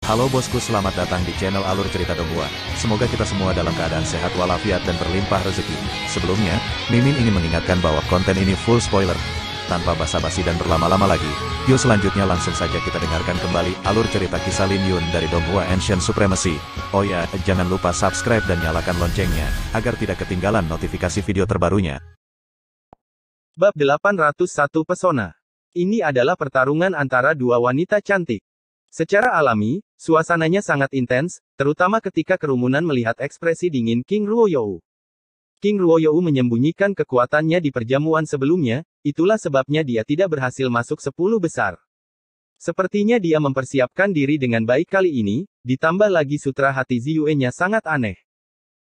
Halo bosku, selamat datang di channel Alur Cerita Donghua. Semoga kita semua dalam keadaan sehat walafiat dan berlimpah rezeki. Sebelumnya, Mimin ingin mengingatkan bahwa konten ini full spoiler. Tanpa basa-basi dan berlama-lama lagi, yuk selanjutnya langsung saja kita dengarkan kembali alur cerita kisah Lin Yun dari Donghua Ancient Supremacy. Oh ya, jangan lupa subscribe dan nyalakan loncengnya, agar tidak ketinggalan notifikasi video terbarunya. Bab 801 Pesona. Ini adalah pertarungan antara dua wanita cantik. Secara alami, suasananya sangat intens, terutama ketika kerumunan melihat ekspresi dingin King Ruoyou. King Ruoyou menyembunyikan kekuatannya di perjamuan sebelumnya, itulah sebabnya dia tidak berhasil masuk 10 besar. Sepertinya dia mempersiapkan diri dengan baik kali ini, ditambah lagi sutra hati Ziyue-nya sangat aneh.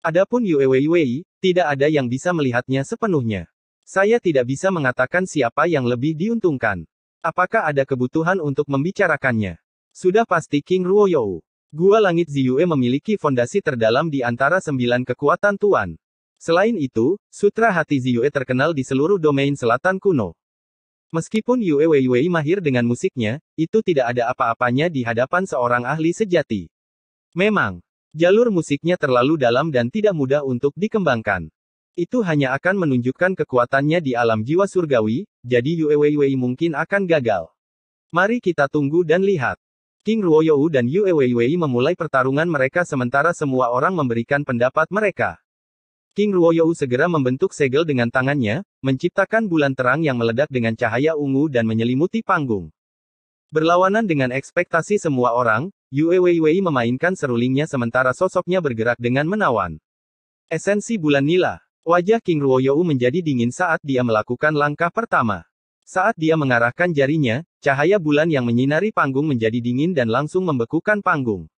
Adapun Yue Wei, tidak ada yang bisa melihatnya sepenuhnya. Saya tidak bisa mengatakan siapa yang lebih diuntungkan. Apakah ada kebutuhan untuk membicarakannya? Sudah pasti King Ruoyou. Gua Langit Ziyue memiliki fondasi terdalam di antara 9 kekuatan Tuan. Selain itu, Sutra Hati Ziyue terkenal di seluruh domain selatan kuno. Meskipun Yue Wei mahir dengan musiknya, itu tidak ada apa-apanya di hadapan seorang ahli sejati. Memang, jalur musiknya terlalu dalam dan tidak mudah untuk dikembangkan. Itu hanya akan menunjukkan kekuatannya di alam jiwa surgawi, jadi Yue Wei mungkin akan gagal. Mari kita tunggu dan lihat. King Ruoyou dan Yue Wei memulai pertarungan mereka sementara semua orang memberikan pendapat mereka. King Ruoyou segera membentuk segel dengan tangannya, menciptakan bulan terang yang meledak dengan cahaya ungu dan menyelimuti panggung. Berlawanan dengan ekspektasi semua orang, Yue Wei memainkan serulingnya sementara sosoknya bergerak dengan menawan. Esensi bulan nila. Wajah King Ruoyou menjadi dingin saat dia melakukan langkah pertama. Saat dia mengarahkan jarinya, cahaya bulan yang menyinari panggung menjadi dingin dan langsung membekukan panggung.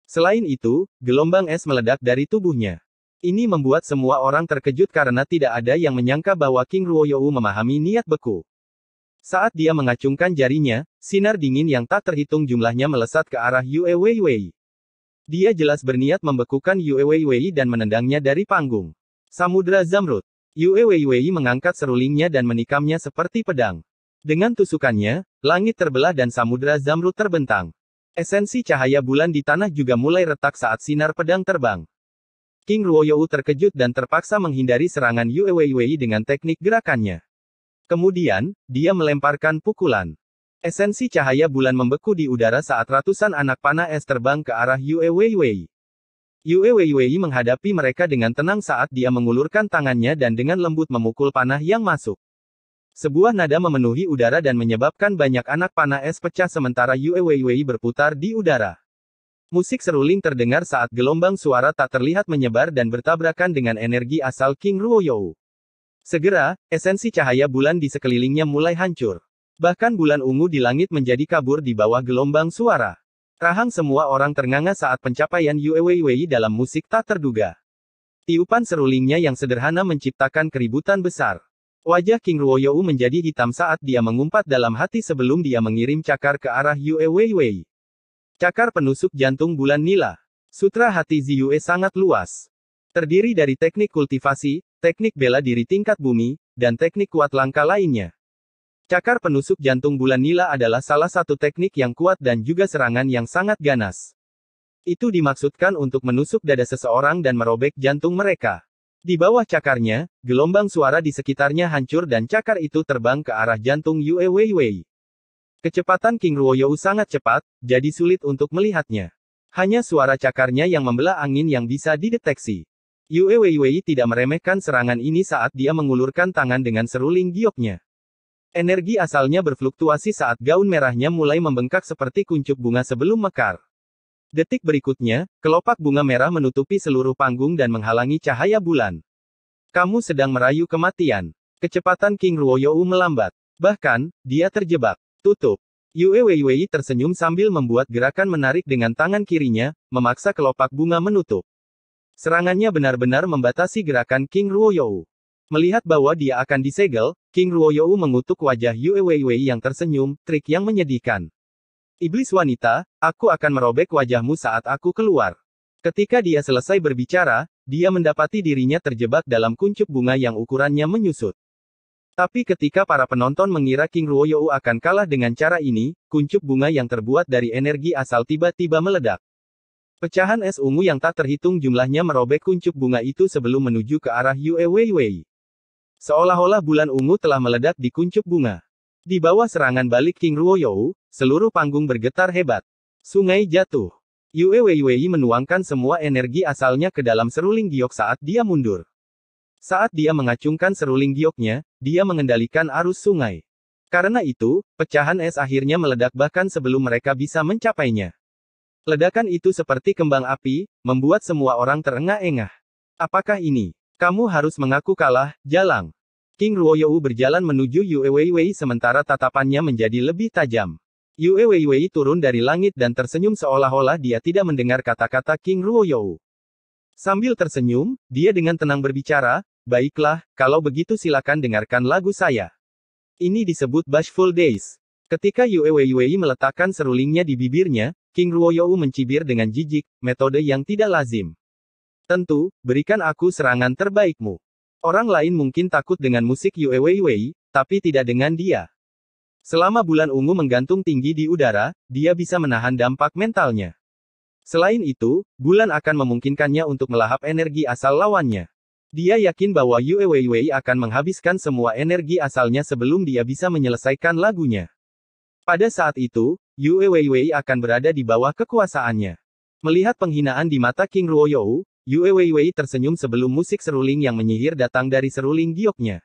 Selain itu, gelombang es meledak dari tubuhnya. Ini membuat semua orang terkejut karena tidak ada yang menyangka bahwa King Ruoyou memahami niat beku. Saat dia mengacungkan jarinya, sinar dingin yang tak terhitung jumlahnya melesat ke arah Yue Wei. Dia jelas berniat membekukan Yue Wei dan menendangnya dari panggung. Samudra Zamrud. Yue Wei mengangkat serulingnya dan menikamnya seperti pedang. Dengan tusukannya, langit terbelah dan samudra Zamrud terbentang. Esensi cahaya bulan di tanah juga mulai retak saat sinar pedang terbang. King Ruoyou terkejut dan terpaksa menghindari serangan Yue Wei dengan teknik gerakannya. Kemudian, dia melemparkan pukulan. Esensi cahaya bulan membeku di udara saat ratusan anak panah es terbang ke arah Yue Wei. Yue Wei menghadapi mereka dengan tenang saat dia mengulurkan tangannya dan dengan lembut memukul panah yang masuk. Sebuah nada memenuhi udara dan menyebabkan banyak anak panah es pecah sementara Yue Wei berputar di udara. Musik seruling terdengar saat gelombang suara tak terlihat menyebar dan bertabrakan dengan energi asal King Ruoyou. Segera, esensi cahaya bulan di sekelilingnya mulai hancur. Bahkan bulan ungu di langit menjadi kabur di bawah gelombang suara. Rahang semua orang ternganga saat pencapaian Yue Wei dalam musik tak terduga. Tiupan serulingnya yang sederhana menciptakan keributan besar. Wajah King Ruoyou menjadi hitam saat dia mengumpat dalam hati sebelum dia mengirim cakar ke arah Yue Wei. Cakar penusuk jantung bulan nila. Sutra hati Ziyue sangat luas. Terdiri dari teknik kultivasi, teknik bela diri tingkat bumi, dan teknik kuat langkah lainnya. Cakar penusuk jantung bulan nila adalah salah satu teknik yang kuat dan juga serangan yang sangat ganas. Itu dimaksudkan untuk menusuk dada seseorang dan merobek jantung mereka. Di bawah cakarnya, gelombang suara di sekitarnya hancur dan cakar itu terbang ke arah jantung Yue Wei. Kecepatan King Ruoyou sangat cepat, jadi sulit untuk melihatnya. Hanya suara cakarnya yang membelah angin yang bisa dideteksi. Yue Wei tidak meremehkan serangan ini saat dia mengulurkan tangan dengan seruling gioknya. Energi asalnya berfluktuasi saat gaun merahnya mulai membengkak seperti kuncup bunga sebelum mekar. Detik berikutnya, kelopak bunga merah menutupi seluruh panggung dan menghalangi cahaya bulan. Kamu sedang merayu kematian. Kecepatan King Ruoyou melambat. Bahkan, dia terjebak. Tutup. Yue Wei tersenyum sambil membuat gerakan menarik dengan tangan kirinya, memaksa kelopak bunga menutup. Serangannya benar-benar membatasi gerakan King Ruoyou. Melihat bahwa dia akan disegel, King Ruoyou mengutuk wajah Yue Wei yang tersenyum, trik yang menyedihkan. Iblis wanita, aku akan merobek wajahmu saat aku keluar. Ketika dia selesai berbicara, dia mendapati dirinya terjebak dalam kuncup bunga yang ukurannya menyusut. Tapi ketika para penonton mengira King Ruoyou akan kalah dengan cara ini, kuncup bunga yang terbuat dari energi asal tiba-tiba meledak. Pecahan es ungu yang tak terhitung jumlahnya merobek kuncup bunga itu sebelum menuju ke arah Yue Weiwei. Seolah-olah bulan ungu telah meledak di kuncup bunga. Di bawah serangan balik King Ruoyou, seluruh panggung bergetar hebat. Sungai jatuh. Yue Weiwei menuangkan semua energi asalnya ke dalam seruling giok saat dia mundur. Saat dia mengacungkan seruling gioknya, dia mengendalikan arus sungai. Karena itu, pecahan es akhirnya meledak bahkan sebelum mereka bisa mencapainya. Ledakan itu seperti kembang api, membuat semua orang terengah-engah. Apakah ini? Kamu harus mengaku kalah, Jalang. King Ruoyou berjalan menuju Yue Weiwei sementara tatapannya menjadi lebih tajam. Yue Weiwei turun dari langit dan tersenyum seolah-olah dia tidak mendengar kata-kata King Ruoyou. Sambil tersenyum, dia dengan tenang berbicara, baiklah, kalau begitu silakan dengarkan lagu saya. Ini disebut Bashful Days. Ketika Yue Weiwei meletakkan serulingnya di bibirnya, King Ruoyou mencibir dengan jijik, metode yang tidak lazim. Tentu, berikan aku serangan terbaikmu. Orang lain mungkin takut dengan musik Yue Weiwei, tapi tidak dengan dia. Selama bulan ungu menggantung tinggi di udara, dia bisa menahan dampak mentalnya. Selain itu, bulan akan memungkinkannya untuk melahap energi asal lawannya. Dia yakin bahwa Yue Weiwei akan menghabiskan semua energi asalnya sebelum dia bisa menyelesaikan lagunya. Pada saat itu, Yue Weiwei akan berada di bawah kekuasaannya. Melihat penghinaan di mata King Ruoyou, Yue Weiwei tersenyum sebelum musik seruling yang menyihir datang dari seruling gioknya.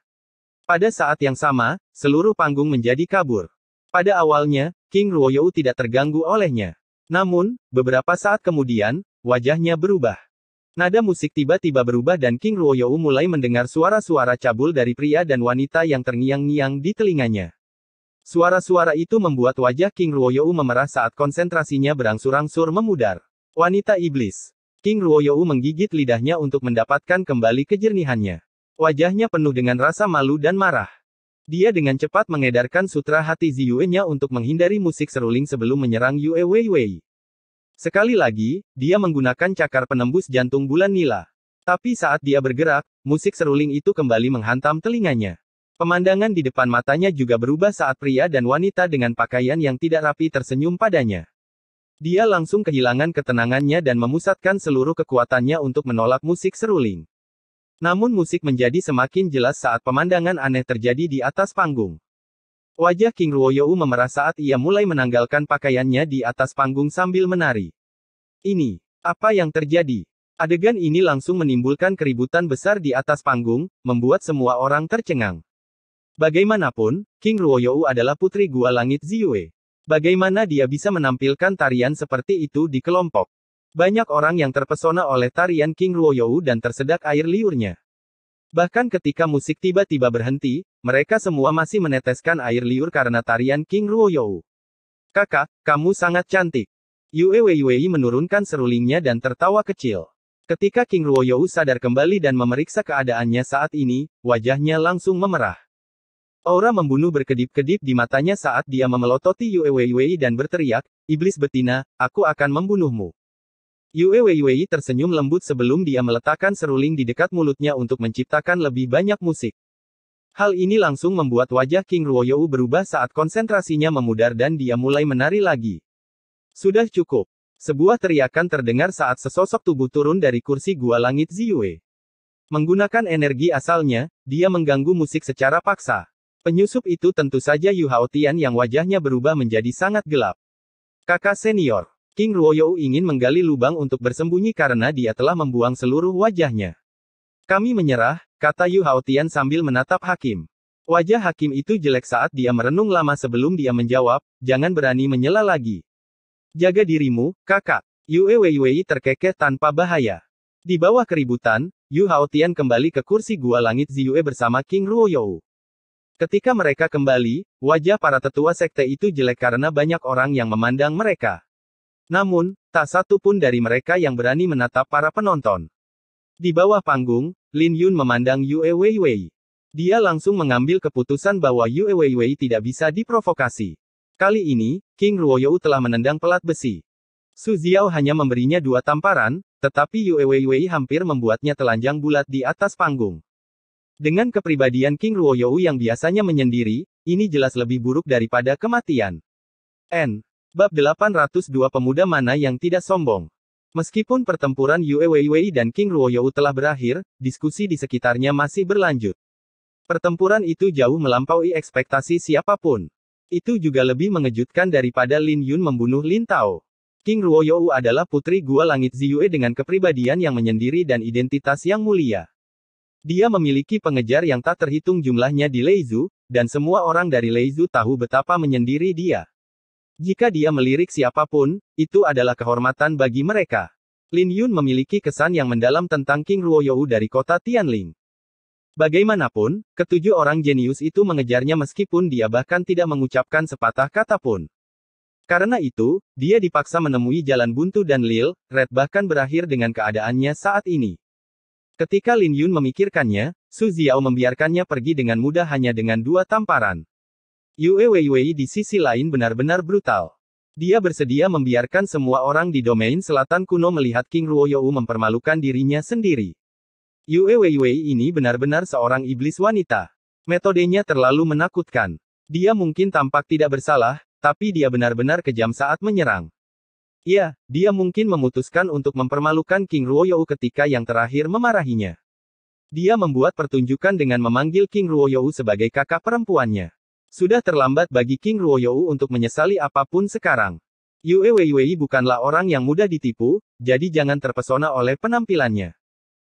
Pada saat yang sama, seluruh panggung menjadi kabur. Pada awalnya, King Ruoyou tidak terganggu olehnya. Namun, beberapa saat kemudian, wajahnya berubah. Nada musik tiba-tiba berubah dan King Ruoyou mulai mendengar suara-suara cabul dari pria dan wanita yang terngiang-ngiang di telinganya. Suara-suara itu membuat wajah King Ruoyou memerah saat konsentrasinya berangsur-angsur memudar. Wanita iblis. King Ruoyou menggigit lidahnya untuk mendapatkan kembali kejernihannya. Wajahnya penuh dengan rasa malu dan marah. Dia dengan cepat mengedarkan sutra hati Ziyue-nya untuk menghindari musik seruling sebelum menyerang Yue Weiwei. Sekali lagi, dia menggunakan cakar penembus jantung bulan nila. Tapi saat dia bergerak, musik seruling itu kembali menghantam telinganya. Pemandangan di depan matanya juga berubah saat pria dan wanita dengan pakaian yang tidak rapi tersenyum padanya. Dia langsung kehilangan ketenangannya dan memusatkan seluruh kekuatannya untuk menolak musik seruling. Namun musik menjadi semakin jelas saat pemandangan aneh terjadi di atas panggung. Wajah King Ruoyou memerah saat ia mulai menanggalkan pakaiannya di atas panggung sambil menari. Ini, apa yang terjadi? Adegan ini langsung menimbulkan keributan besar di atas panggung, membuat semua orang tercengang. Bagaimanapun, King Ruoyou adalah putri Gua Langit Ziyue. Bagaimana dia bisa menampilkan tarian seperti itu di kelompok? Banyak orang yang terpesona oleh tarian King Ruoyou dan tersedak air liurnya. Bahkan ketika musik tiba-tiba berhenti, mereka semua masih meneteskan air liur karena tarian King Ruoyou. Kakak, kamu sangat cantik. Yue Weiwei menurunkan serulingnya dan tertawa kecil. Ketika King Ruoyou sadar kembali dan memeriksa keadaannya saat ini, wajahnya langsung memerah. Aura membunuh berkedip-kedip di matanya saat dia memelototi Yue Weiwei dan berteriak, "Iblis betina, aku akan membunuhmu." Yue Weiwei tersenyum lembut sebelum dia meletakkan seruling di dekat mulutnya untuk menciptakan lebih banyak musik. Hal ini langsung membuat wajah King Ruoyou berubah saat konsentrasinya memudar dan dia mulai menari lagi. Sudah cukup. Sebuah teriakan terdengar saat sesosok tubuh turun dari kursi Gua Langit Ziyue. Menggunakan energi asalnya, dia mengganggu musik secara paksa. Penyusup itu tentu saja Yu Haotian yang wajahnya berubah menjadi sangat gelap. Kakak senior. King Ruoyou ingin menggali lubang untuk bersembunyi karena dia telah membuang seluruh wajahnya. Kami menyerah, kata Yu Haotian sambil menatap Hakim. Wajah Hakim itu jelek saat dia merenung lama sebelum dia menjawab, jangan berani menyela lagi. Jaga dirimu, kakak. Yue Weiwei terkekeh tanpa bahaya. Di bawah keributan, Yu Haotian kembali ke kursi Gua Langit Ziyue bersama King Ruoyou. Ketika mereka kembali, wajah para tetua sekte itu jelek karena banyak orang yang memandang mereka. Namun, tak satu pun dari mereka yang berani menatap para penonton. Di bawah panggung, Lin Yun memandang Yue Weiwei. Dia langsung mengambil keputusan bahwa Yue Weiwei tidak bisa diprovokasi. Kali ini, King Ruoyou telah menendang pelat besi. Su Ziao hanya memberinya 2 tamparan, tetapi Yue Weiwei hampir membuatnya telanjang bulat di atas panggung. Dengan kepribadian King Ruoyou yang biasanya menyendiri, ini jelas lebih buruk daripada kematian. Bab 802 Pemuda Mana yang Tidak Sombong. Meskipun pertempuran Yue Weiwei dan King Ruoyou telah berakhir, diskusi di sekitarnya masih berlanjut. Pertempuran itu jauh melampaui ekspektasi siapapun. Itu juga lebih mengejutkan daripada Lin Yun membunuh Lin Tao. King Ruoyou adalah putri Gua Langit Ziyue dengan kepribadian yang menyendiri dan identitas yang mulia. Dia memiliki pengejar yang tak terhitung jumlahnya di Leizhou, dan semua orang dari Leizhou tahu betapa menyendiri dia. Jika dia melirik siapapun, itu adalah kehormatan bagi mereka. Lin Yun memiliki kesan yang mendalam tentang King Ruoyou dari kota Tianling. Bagaimanapun, ketujuh orang jenius itu mengejarnya meskipun dia bahkan tidak mengucapkan sepatah kata pun. Karena itu, dia dipaksa menemui jalan buntu dan Lil Red bahkan berakhir dengan keadaannya saat ini. Ketika Lin Yun memikirkannya, Su Xiao membiarkannya pergi dengan mudah hanya dengan 2 tamparan. Yue Weiwei di sisi lain benar-benar brutal. Dia bersedia membiarkan semua orang di domain selatan kuno melihat King Ruoyou mempermalukan dirinya sendiri. Yue Weiwei ini benar-benar seorang iblis wanita. Metodenya terlalu menakutkan. Dia mungkin tampak tidak bersalah, tapi dia benar-benar kejam saat menyerang. Ya, dia mungkin memutuskan untuk mempermalukan King Ruoyou ketika yang terakhir memarahinya. Dia membuat pertunjukan dengan memanggil King Ruoyou sebagai kakak perempuannya. Sudah terlambat bagi King Ruoyou untuk menyesali apapun sekarang. Yue Weiwei bukanlah orang yang mudah ditipu, jadi jangan terpesona oleh penampilannya.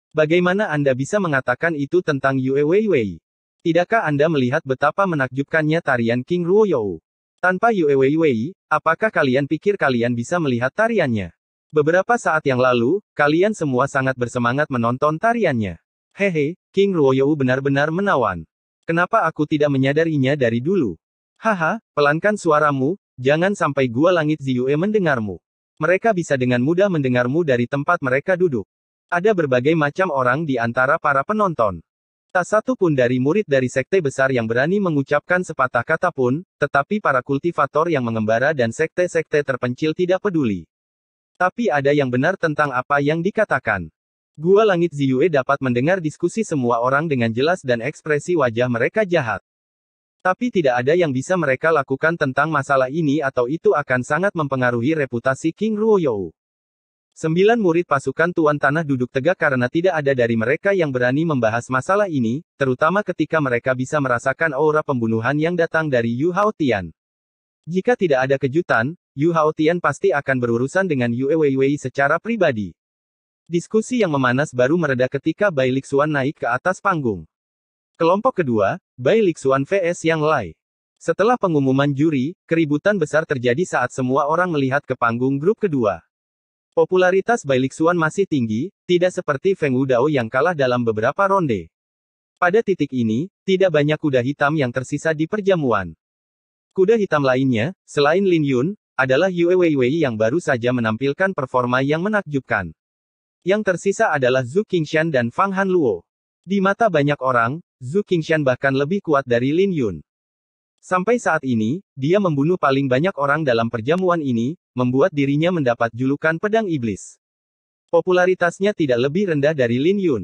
Bagaimana Anda bisa mengatakan itu tentang Yue Weiwei? Tidakkah Anda melihat betapa menakjubkannya tarian King Ruoyou? Tanpa Yue Weiwei, apakah kalian pikir kalian bisa melihat tariannya? Beberapa saat yang lalu, kalian semua sangat bersemangat menonton tariannya. Hehe, King Ruoyou benar-benar menawan. Kenapa aku tidak menyadarinya dari dulu? Haha, pelankan suaramu, jangan sampai Gua Langit Ziyue mendengarmu. Mereka bisa dengan mudah mendengarmu dari tempat mereka duduk. Ada berbagai macam orang di antara para penonton. Tak satu pun dari murid dari sekte besar yang berani mengucapkan sepatah kata pun, tetapi para kultivator yang mengembara dan sekte-sekte terpencil tidak peduli. Tapi ada yang benar tentang apa yang dikatakan. Gua Langit Ziyue dapat mendengar diskusi semua orang dengan jelas dan ekspresi wajah mereka jahat. Tapi tidak ada yang bisa mereka lakukan tentang masalah ini atau itu akan sangat mempengaruhi reputasi King Ruoyou. 9 murid pasukan Tuan Tanah duduk tegak karena tidak ada dari mereka yang berani membahas masalah ini, terutama ketika mereka bisa merasakan aura pembunuhan yang datang dari Yu Haotian. Jika tidak ada kejutan, Yu Haotian pasti akan berurusan dengan Yue Weiwei secara pribadi. Diskusi yang memanas baru mereda ketika Bai Lixuan naik ke atas panggung. Kelompok kedua, Bai Lixuan vs Yang Lai. Setelah pengumuman juri, keributan besar terjadi saat semua orang melihat ke panggung grup kedua. Popularitas Bai Lixuan masih tinggi, tidak seperti Feng Wudao yang kalah dalam beberapa ronde. Pada titik ini, tidak banyak kuda hitam yang tersisa di perjamuan. Kuda hitam lainnya, selain Lin Yun, adalah Yue Weiwei yang baru saja menampilkan performa yang menakjubkan. Yang tersisa adalah Zhu Qingshan dan Fang Hanluo. Di mata banyak orang, Zhu Qingshan bahkan lebih kuat dari Lin Yun. Sampai saat ini, dia membunuh paling banyak orang dalam perjamuan ini, membuat dirinya mendapat julukan pedang iblis. Popularitasnya tidak lebih rendah dari Lin Yun.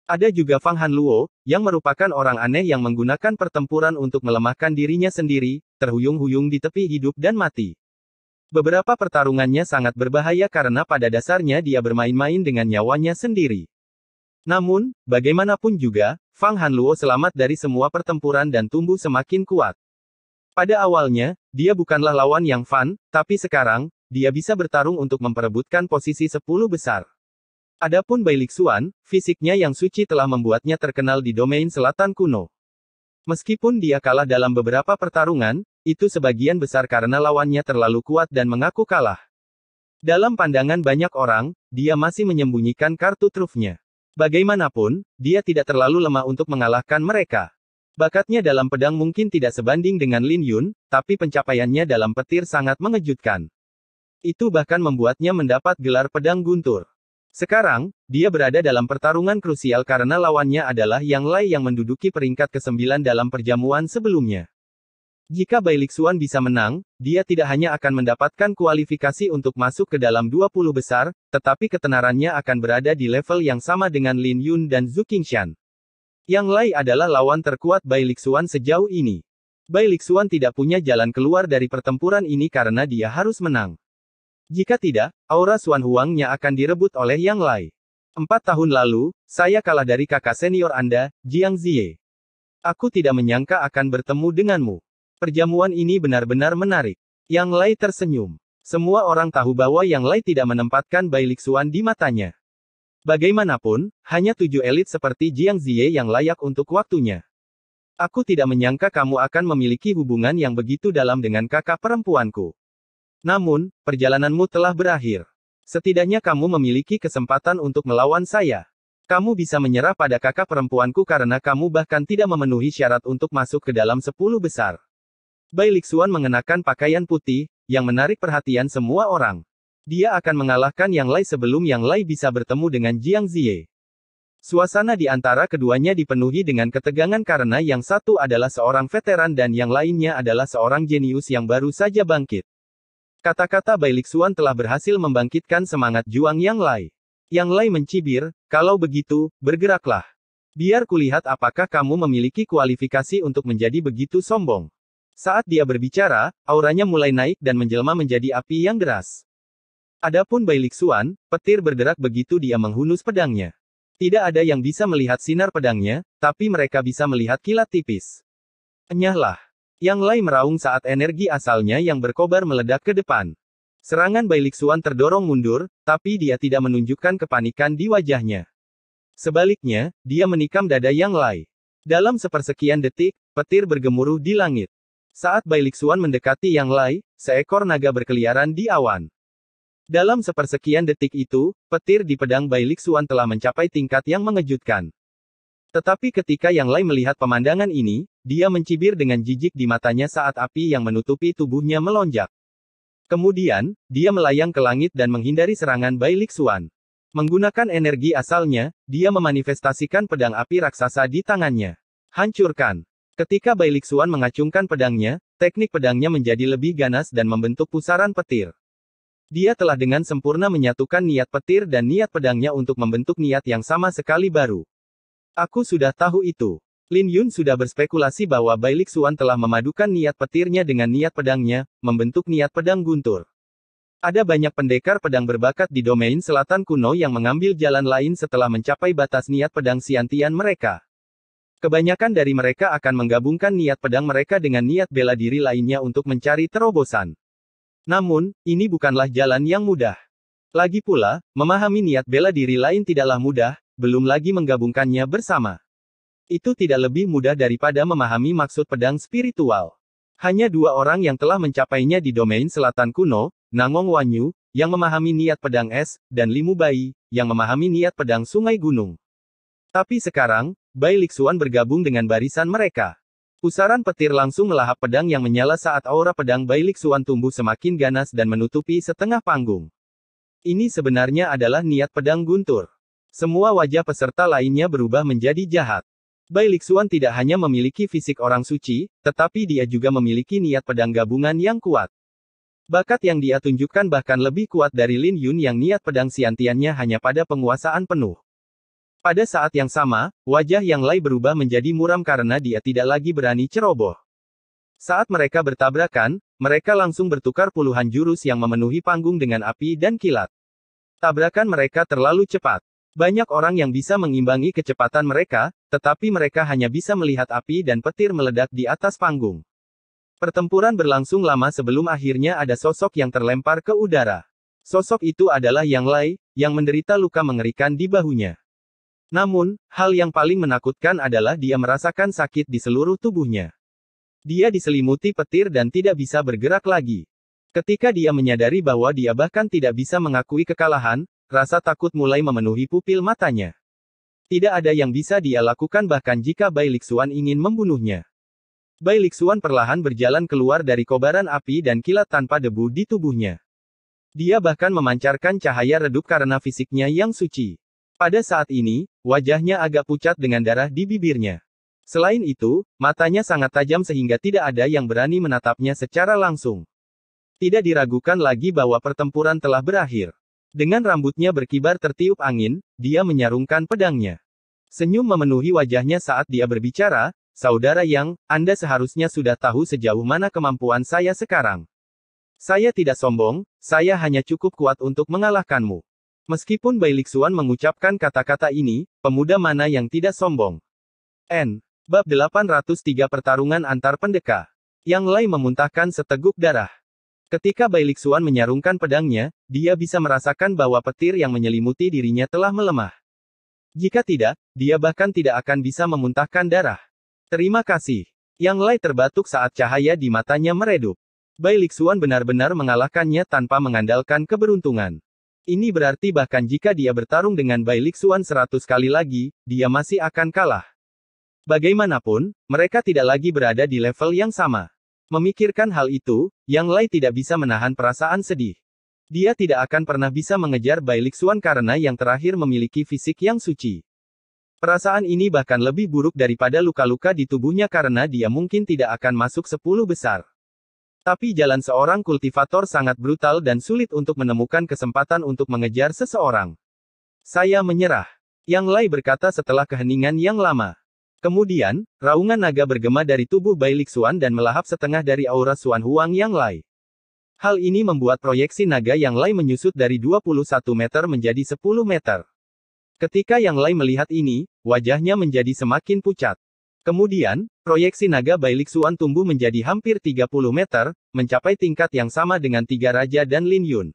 Ada juga Fang Hanluo, yang merupakan orang aneh yang menggunakan pertempuran untuk melemahkan dirinya sendiri, terhuyung-huyung di tepi hidup dan mati. Beberapa pertarungannya sangat berbahaya karena pada dasarnya dia bermain-main dengan nyawanya sendiri. Namun, bagaimanapun juga, Fang Hanluo selamat dari semua pertempuran dan tumbuh semakin kuat. Pada awalnya, dia bukanlah lawan yang fun, tapi sekarang, dia bisa bertarung untuk memperebutkan posisi 10 besar. Adapun Bai Lixuan, fisiknya yang suci telah membuatnya terkenal di domain selatan kuno. Meskipun dia kalah dalam beberapa pertarungan, itu sebagian besar karena lawannya terlalu kuat dan mengaku kalah. Dalam pandangan banyak orang, dia masih menyembunyikan kartu trufnya. Bagaimanapun, dia tidak terlalu lemah untuk mengalahkan mereka. Bakatnya dalam pedang mungkin tidak sebanding dengan Lin Yun, tapi pencapaiannya dalam petir sangat mengejutkan. Itu bahkan membuatnya mendapat gelar pedang guntur. Sekarang, dia berada dalam pertarungan krusial karena lawannya adalah Yang Lai yang menduduki peringkat ke-9 dalam perjamuan sebelumnya. Jika Bai Lixuan bisa menang, dia tidak hanya akan mendapatkan kualifikasi untuk masuk ke dalam 20 besar, tetapi ketenarannya akan berada di level yang sama dengan Lin Yun dan Zhu Qingshan. Yang Lai adalah lawan terkuat Bai Lixuan sejauh ini. Bai Lixuan tidak punya jalan keluar dari pertempuran ini karena dia harus menang. Jika tidak, aura Xuan Huangnya akan direbut oleh Yang Lai. 4 tahun lalu, saya kalah dari kakak senior Anda, Jiang Ziye. Aku tidak menyangka akan bertemu denganmu. Perjamuan ini benar-benar menarik. Yang Lai tersenyum. Semua orang tahu bahwa Yang Lai tidak menempatkan Bai Lixuan di matanya. Bagaimanapun, hanya 7 elit seperti Jiang Ziye yang layak untuk waktunya. Aku tidak menyangka kamu akan memiliki hubungan yang begitu dalam dengan kakak perempuanku. Namun, perjalananmu telah berakhir. Setidaknya kamu memiliki kesempatan untuk melawan saya. Kamu bisa menyerah pada kakak perempuanku karena kamu bahkan tidak memenuhi syarat untuk masuk ke dalam 10 besar. Bai Lixuan mengenakan pakaian putih, yang menarik perhatian semua orang. Dia akan mengalahkan Yang Lai sebelum Yang Lai bisa bertemu dengan Jiang Ziye. Suasana di antara keduanya dipenuhi dengan ketegangan karena yang satu adalah seorang veteran dan yang lainnya adalah seorang jenius yang baru saja bangkit. Kata-kata Bai Lixuan telah berhasil membangkitkan semangat juang Yang Lai. Yang Lai mencibir, kalau begitu, bergeraklah. Biar kulihat apakah kamu memiliki kualifikasi untuk menjadi begitu sombong. Saat dia berbicara, auranya mulai naik dan menjelma menjadi api yang deras. Adapun Bai Lixuan, petir berderak begitu dia menghunus pedangnya. Tidak ada yang bisa melihat sinar pedangnya, tapi mereka bisa melihat kilat tipis. Enyahlah. Yang Lai meraung saat energi asalnya yang berkobar meledak ke depan. Serangan Bai Lixuan terdorong mundur, tapi dia tidak menunjukkan kepanikan di wajahnya. Sebaliknya, dia menikam dada Yang Lai. Dalam sepersekian detik, petir bergemuruh di langit. Saat Bai Lixuan mendekati Yang Lai, seekor naga berkeliaran di awan. Dalam sepersekian detik itu, petir di pedang Bai Lixuan telah mencapai tingkat yang mengejutkan. Tetapi ketika Yang Lai melihat pemandangan ini, dia mencibir dengan jijik di matanya saat api yang menutupi tubuhnya melonjak. Kemudian, dia melayang ke langit dan menghindari serangan Bai Lixuan. Menggunakan energi asalnya, dia memanifestasikan pedang api raksasa di tangannya. Hancurkan. Ketika Bai Lixuan mengacungkan pedangnya, teknik pedangnya menjadi lebih ganas dan membentuk pusaran petir. Dia telah dengan sempurna menyatukan niat petir dan niat pedangnya untuk membentuk niat yang sama sekali baru. Aku sudah tahu itu. Lin Yun sudah berspekulasi bahwa Bai Lixuan telah memadukan niat petirnya dengan niat pedangnya, membentuk niat pedang guntur. Ada banyak pendekar pedang berbakat di domain selatan kuno yang mengambil jalan lain setelah mencapai batas niat pedang Xiantian mereka. Kebanyakan dari mereka akan menggabungkan niat pedang mereka dengan niat bela diri lainnya untuk mencari terobosan. Namun, ini bukanlah jalan yang mudah. Lagi pula, memahami niat bela diri lain tidaklah mudah, belum lagi menggabungkannya bersama. Itu tidak lebih mudah daripada memahami maksud pedang spiritual. Hanya 2 orang yang telah mencapainya di domain selatan kuno, Nangong Wanyu, yang memahami niat pedang es, dan Limu Bai, yang memahami niat pedang sungai gunung. Tapi sekarang, Bai Lixuan bergabung dengan barisan mereka. Pusaran petir langsung melahap pedang yang menyala saat aura pedang Bai Lixuan tumbuh semakin ganas dan menutupi setengah panggung. Ini sebenarnya adalah niat pedang guntur. Semua wajah peserta lainnya berubah menjadi jahat. Bai Lixuan tidak hanya memiliki fisik orang suci, tetapi dia juga memiliki niat pedang gabungan yang kuat. Bakat yang dia tunjukkan bahkan lebih kuat dari Lin Yun yang niat pedang Xiantiannya hanya pada penguasaan penuh. Pada saat yang sama, wajah Yang Lai berubah menjadi muram karena dia tidak lagi berani ceroboh. Saat mereka bertabrakan, mereka langsung bertukar puluhan jurus yang memenuhi panggung dengan api dan kilat. Tabrakan mereka terlalu cepat. Banyak orang yang bisa mengimbangi kecepatan mereka, tetapi mereka hanya bisa melihat api dan petir meledak di atas panggung. Pertempuran berlangsung lama sebelum akhirnya ada sosok yang terlempar ke udara. Sosok itu adalah Yang Lai, yang menderita luka mengerikan di bahunya. Namun, hal yang paling menakutkan adalah dia merasakan sakit di seluruh tubuhnya. Dia diselimuti petir dan tidak bisa bergerak lagi. Ketika dia menyadari bahwa dia bahkan tidak bisa mengakui kekalahan, rasa takut mulai memenuhi pupil matanya. Tidak ada yang bisa dia lakukan bahkan jika Bai Lixuan ingin membunuhnya. Bai Lixuan perlahan berjalan keluar dari kobaran api dan kilat tanpa debu di tubuhnya. Dia bahkan memancarkan cahaya redup karena fisiknya yang suci. Pada saat ini, wajahnya agak pucat dengan darah di bibirnya. Selain itu, matanya sangat tajam sehingga tidak ada yang berani menatapnya secara langsung. Tidak diragukan lagi bahwa pertempuran telah berakhir. Dengan rambutnya berkibar tertiup angin, dia menyarungkan pedangnya. Senyum memenuhi wajahnya saat dia berbicara, "Saudara Yang, Anda seharusnya sudah tahu sejauh mana kemampuan saya sekarang. Saya tidak sombong, saya hanya cukup kuat untuk mengalahkanmu." Meskipun Bai Lixuan mengucapkan kata-kata ini, pemuda mana yang tidak sombong? Bab 803 Pertarungan Antar Pendekar. Yang Lai memuntahkan seteguk darah. Ketika Bai Lixuan menyarungkan pedangnya, dia bisa merasakan bahwa petir yang menyelimuti dirinya telah melemah. Jika tidak, dia bahkan tidak akan bisa memuntahkan darah. Terima kasih. Yang Lai terbatuk saat cahaya di matanya meredup. Bai Lixuan benar-benar mengalahkannya tanpa mengandalkan keberuntungan. Ini berarti bahkan jika dia bertarung dengan Bai Lixuan 100 kali lagi, dia masih akan kalah. Bagaimanapun, mereka tidak lagi berada di level yang sama. Memikirkan hal itu, Yang Lai tidak bisa menahan perasaan sedih. Dia tidak akan pernah bisa mengejar Bai Lixuan karena yang terakhir memiliki fisik yang suci. Perasaan ini bahkan lebih buruk daripada luka-luka di tubuhnya karena dia mungkin tidak akan masuk 10 besar. Tapi jalan seorang kultivator sangat brutal dan sulit untuk menemukan kesempatan untuk mengejar seseorang. Saya menyerah. Yang Lai berkata setelah keheningan yang lama. Kemudian, raungan naga bergema dari tubuh Bai Lixuan dan melahap setengah dari aura Xuan Huang Yang Lai. Hal ini membuat proyeksi naga Yang Lai menyusut dari 21 meter menjadi 10 meter. Ketika Yang Lai melihat ini, wajahnya menjadi semakin pucat. Kemudian, proyeksi naga Bai Lixuan tumbuh menjadi hampir 30 meter, mencapai tingkat yang sama dengan Tiga Raja dan Lin Yun.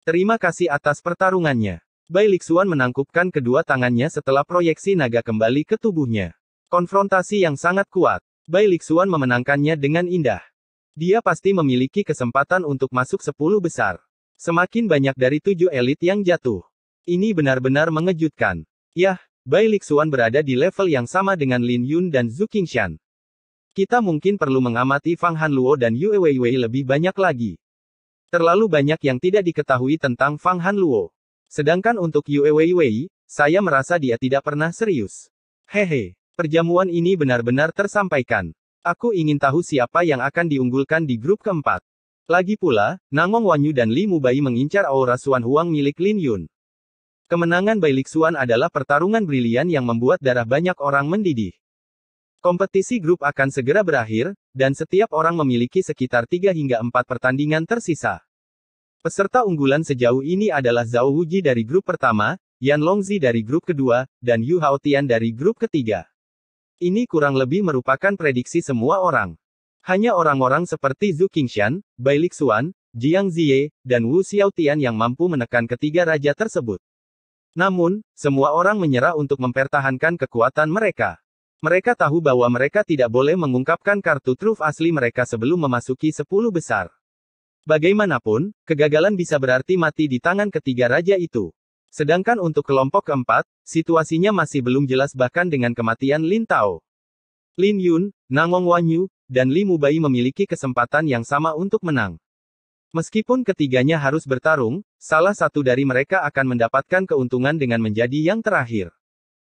Terima kasih atas pertarungannya. Bai Lixuan menangkupkan kedua tangannya setelah proyeksi naga kembali ke tubuhnya. Konfrontasi yang sangat kuat. Bai Lixuan memenangkannya dengan indah. Dia pasti memiliki kesempatan untuk masuk 10 besar. Semakin banyak dari 7 elit yang jatuh. Ini benar-benar mengejutkan. Yah, Bai Lixuan berada di level yang sama dengan Lin Yun dan Zhu Qingshan. Kita mungkin perlu mengamati Fang Hanluo dan Yue Weiwei lebih banyak lagi. Terlalu banyak yang tidak diketahui tentang Fang Hanluo. Sedangkan untuk Yue Weiwei, saya merasa dia tidak pernah serius. Hehe, perjamuan ini benar-benar tersampaikan. Aku ingin tahu siapa yang akan diunggulkan di grup keempat. Lagi pula, Nangong Wanyu dan Li Mubai mengincar aura Xuan Huang milik Lin Yun. Kemenangan Bai Lixuan adalah pertarungan brilian yang membuat darah banyak orang mendidih. Kompetisi grup akan segera berakhir, dan setiap orang memiliki sekitar 3 hingga 4 pertandingan tersisa. Peserta unggulan sejauh ini adalah Zhao Wuji dari grup pertama, Yan Longzi dari grup kedua, dan Yu Haotian dari grup ketiga. Ini kurang lebih merupakan prediksi semua orang. Hanya orang-orang seperti Zhu Qingshan, Bai Lixuan, Jiang Ziye, dan Wu Xiaotian yang mampu menekan ketiga raja tersebut. Namun, semua orang menyerah untuk mempertahankan kekuatan mereka. Mereka tahu bahwa mereka tidak boleh mengungkapkan kartu truf asli mereka sebelum memasuki 10 besar. Bagaimanapun, kegagalan bisa berarti mati di tangan ketiga raja itu. Sedangkan untuk kelompok keempat, situasinya masih belum jelas bahkan dengan kematian Lin Tao. Lin Yun, Nangong Wanyu, dan Li Mubai memiliki kesempatan yang sama untuk menang. Meskipun ketiganya harus bertarung, salah satu dari mereka akan mendapatkan keuntungan dengan menjadi yang terakhir.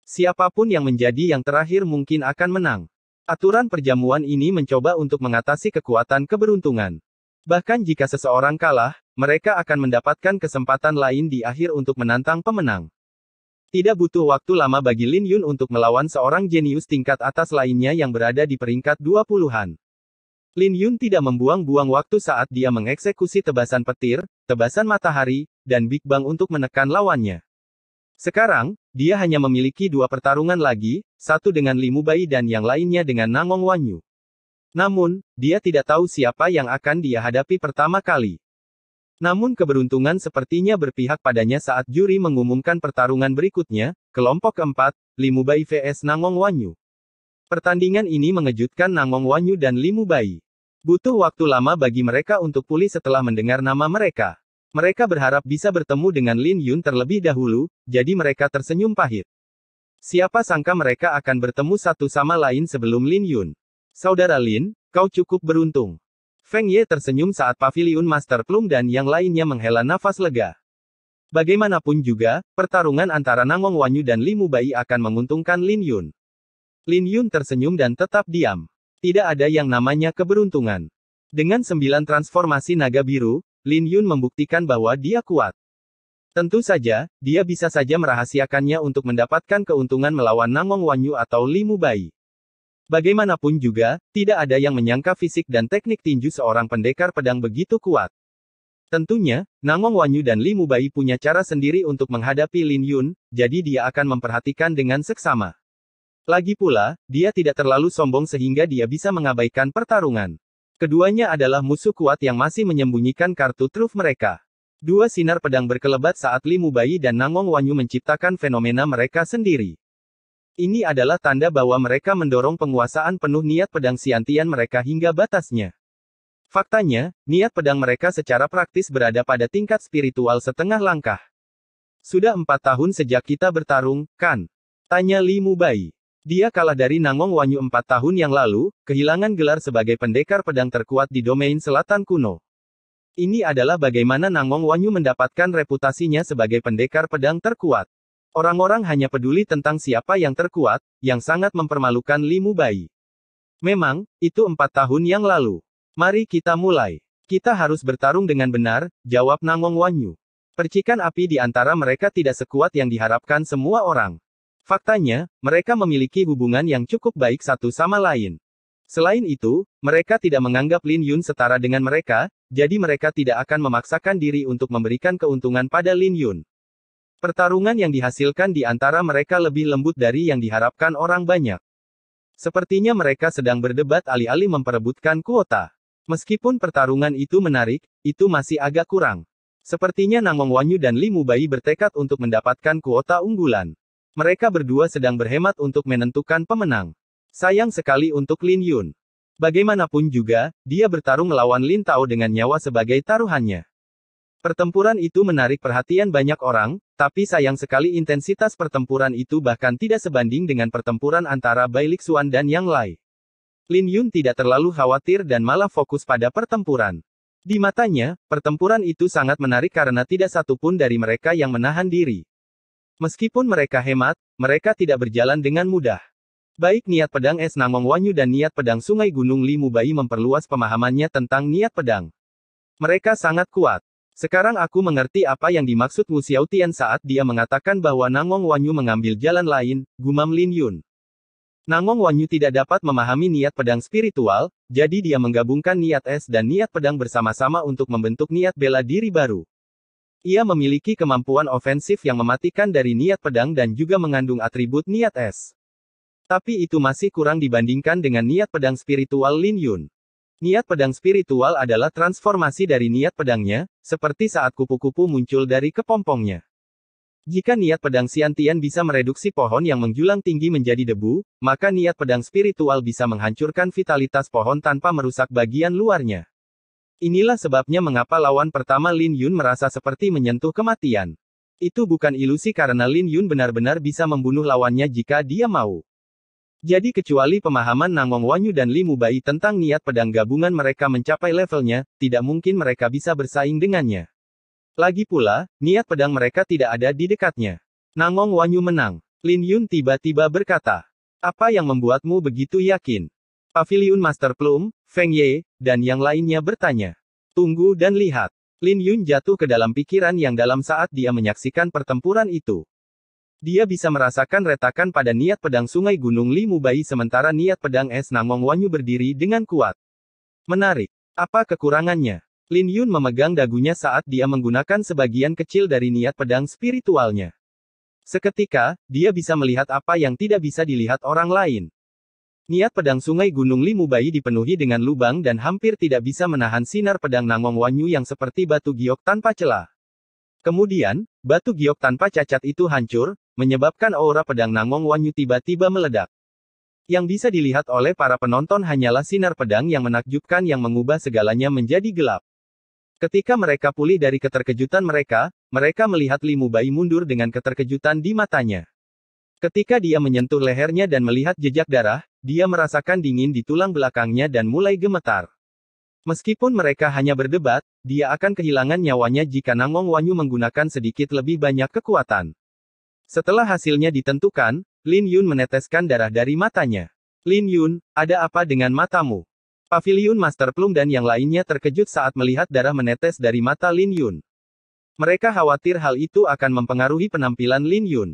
Siapapun yang menjadi yang terakhir mungkin akan menang. Aturan perjamuan ini mencoba untuk mengatasi kekuatan keberuntungan. Bahkan jika seseorang kalah, mereka akan mendapatkan kesempatan lain di akhir untuk menantang pemenang. Tidak butuh waktu lama bagi Lin Yun untuk melawan seorang jenius tingkat atas lainnya yang berada di peringkat 20-an. Lin Yun tidak membuang-buang waktu saat dia mengeksekusi tebasan petir, tebasan matahari, dan Big Bang untuk menekan lawannya. Sekarang, dia hanya memiliki 2 pertarungan lagi, satu dengan Li Mubai dan yang lainnya dengan Nangong Wanyu. Namun, dia tidak tahu siapa yang akan dia hadapi pertama kali. Namun keberuntungan sepertinya berpihak padanya saat juri mengumumkan pertarungan berikutnya, kelompok keempat, Li Mubai vs Nangong Wanyu. Pertandingan ini mengejutkan Nangong Wanyu dan Li Mubai. Butuh waktu lama bagi mereka untuk pulih setelah mendengar nama mereka. Mereka berharap bisa bertemu dengan Lin Yun terlebih dahulu, jadi mereka tersenyum pahit. Siapa sangka mereka akan bertemu satu sama lain sebelum Lin Yun. Saudara Lin, kau cukup beruntung. Feng Ye tersenyum saat Paviliun Master Plum dan yang lainnya menghela nafas lega. Bagaimanapun juga, pertarungan antara Nangong Wanyu dan Li Mubai akan menguntungkan Lin Yun. Lin Yun tersenyum dan tetap diam. Tidak ada yang namanya keberuntungan. Dengan 9 transformasi naga biru, Lin Yun membuktikan bahwa dia kuat. Tentu saja, dia bisa saja merahasiakannya untuk mendapatkan keuntungan melawan Nangong Wanyu atau Li Mubai. Bagaimanapun juga, tidak ada yang menyangka fisik dan teknik tinju seorang pendekar pedang begitu kuat. Tentunya, Nangong Wanyu dan Li Mubai punya cara sendiri untuk menghadapi Lin Yun, jadi dia akan memperhatikan dengan seksama. Lagi pula, dia tidak terlalu sombong sehingga dia bisa mengabaikan pertarungan. Keduanya adalah musuh kuat yang masih menyembunyikan kartu truf mereka. Dua sinar pedang berkelebat saat Li Mubai dan Nangong Wanyu menciptakan fenomena mereka sendiri. Ini adalah tanda bahwa mereka mendorong penguasaan penuh niat pedang Xiantian mereka hingga batasnya. Faktanya, niat pedang mereka secara praktis berada pada tingkat spiritual setengah langkah. Sudah 4 tahun sejak kita bertarung, kan? Tanya Li Mubai. Dia kalah dari Nangong Wanyu 4 tahun yang lalu, kehilangan gelar sebagai pendekar pedang terkuat di domain selatan kuno. Ini adalah bagaimana Nangong Wanyu mendapatkan reputasinya sebagai pendekar pedang terkuat. Orang-orang hanya peduli tentang siapa yang terkuat, yang sangat mempermalukan Li Mubai. Memang, itu 4 tahun yang lalu. Mari kita mulai. Kita harus bertarung dengan benar, jawab Nangong Wanyu. Percikan api di antara mereka tidak sekuat yang diharapkan semua orang. Faktanya, mereka memiliki hubungan yang cukup baik satu sama lain. Selain itu, mereka tidak menganggap Lin Yun setara dengan mereka, jadi mereka tidak akan memaksakan diri untuk memberikan keuntungan pada Lin Yun. Pertarungan yang dihasilkan di antara mereka lebih lembut dari yang diharapkan orang banyak. Sepertinya mereka sedang berdebat alih-alih memperebutkan kuota. Meskipun pertarungan itu menarik, itu masih agak kurang. Sepertinya Nangong Wanyu dan Li Mubai bertekad untuk mendapatkan kuota unggulan. Mereka berdua sedang berhemat untuk menentukan pemenang. Sayang sekali untuk Lin Yun. Bagaimanapun juga, dia bertarung melawan Lin Tao dengan nyawa sebagai taruhannya. Pertempuran itu menarik perhatian banyak orang, tapi sayang sekali intensitas pertempuran itu bahkan tidak sebanding dengan pertempuran antara Bai Lixuan dan Yang Lai. Lin Yun tidak terlalu khawatir dan malah fokus pada pertempuran. Di matanya, pertempuran itu sangat menarik karena tidak satupun dari mereka yang menahan diri. Meskipun mereka hemat, mereka tidak berjalan dengan mudah. Baik niat pedang es Nangong Wanyu dan niat pedang Sungai Gunung Li Mubai memperluas pemahamannya tentang niat pedang. Mereka sangat kuat. Sekarang aku mengerti apa yang dimaksud Wu Xiaotian saat dia mengatakan bahwa Nangong Wanyu mengambil jalan lain, gumam Lin Yun. Nangong Wanyu tidak dapat memahami niat pedang spiritual, jadi dia menggabungkan niat es dan niat pedang bersama-sama untuk membentuk niat bela diri baru. Ia memiliki kemampuan ofensif yang mematikan dari niat pedang dan juga mengandung atribut niat es. Tapi itu masih kurang dibandingkan dengan niat pedang spiritual Lin Yun. Niat pedang spiritual adalah transformasi dari niat pedangnya, seperti saat kupu-kupu muncul dari kepompongnya. Jika niat pedang Xiantian bisa mereduksi pohon yang menjulang tinggi menjadi debu, maka niat pedang spiritual bisa menghancurkan vitalitas pohon tanpa merusak bagian luarnya. Inilah sebabnya mengapa lawan pertama Lin Yun merasa seperti menyentuh kematian. Itu bukan ilusi karena Lin Yun benar-benar bisa membunuh lawannya jika dia mau. Jadi kecuali pemahaman Nangong Wanyu dan Li Mubai tentang niat pedang gabungan mereka mencapai levelnya, tidak mungkin mereka bisa bersaing dengannya. Lagi pula, niat pedang mereka tidak ada di dekatnya. Nangong Wanyu menang. Lin Yun tiba-tiba berkata, "Apa yang membuatmu begitu yakin?" Paviliun Master Plum, Feng Ye, dan yang lainnya bertanya. Tunggu dan lihat. Lin Yun jatuh ke dalam pikiran yang dalam saat dia menyaksikan pertempuran itu. Dia bisa merasakan retakan pada niat pedang Sungai Gunung Li Mubai sementara niat pedang es Nangong Wanyu berdiri dengan kuat. Menarik. Apa kekurangannya? Lin Yun memegang dagunya saat dia menggunakan sebagian kecil dari niat pedang spiritualnya. Seketika, dia bisa melihat apa yang tidak bisa dilihat orang lain. Niat pedang Sungai Gunung Li Mubai dipenuhi dengan lubang dan hampir tidak bisa menahan sinar pedang Nangong Wanyu yang seperti batu giok tanpa celah. Kemudian, batu giok tanpa cacat itu hancur, menyebabkan aura pedang Nangong Wanyu tiba-tiba meledak. Yang bisa dilihat oleh para penonton hanyalah sinar pedang yang menakjubkan yang mengubah segalanya menjadi gelap. Ketika mereka pulih dari keterkejutan mereka, mereka melihat Li Mubai mundur dengan keterkejutan di matanya. Ketika dia menyentuh lehernya dan melihat jejak darah, dia merasakan dingin di tulang belakangnya dan mulai gemetar. Meskipun mereka hanya berdebat, dia akan kehilangan nyawanya jika Nangong Wanyu menggunakan sedikit lebih banyak kekuatan. Setelah hasilnya ditentukan, Lin Yun meneteskan darah dari matanya. Lin Yun, ada apa dengan matamu? Paviliun Master Plum dan yang lainnya terkejut saat melihat darah menetes dari mata Lin Yun. Mereka khawatir hal itu akan mempengaruhi penampilan Lin Yun.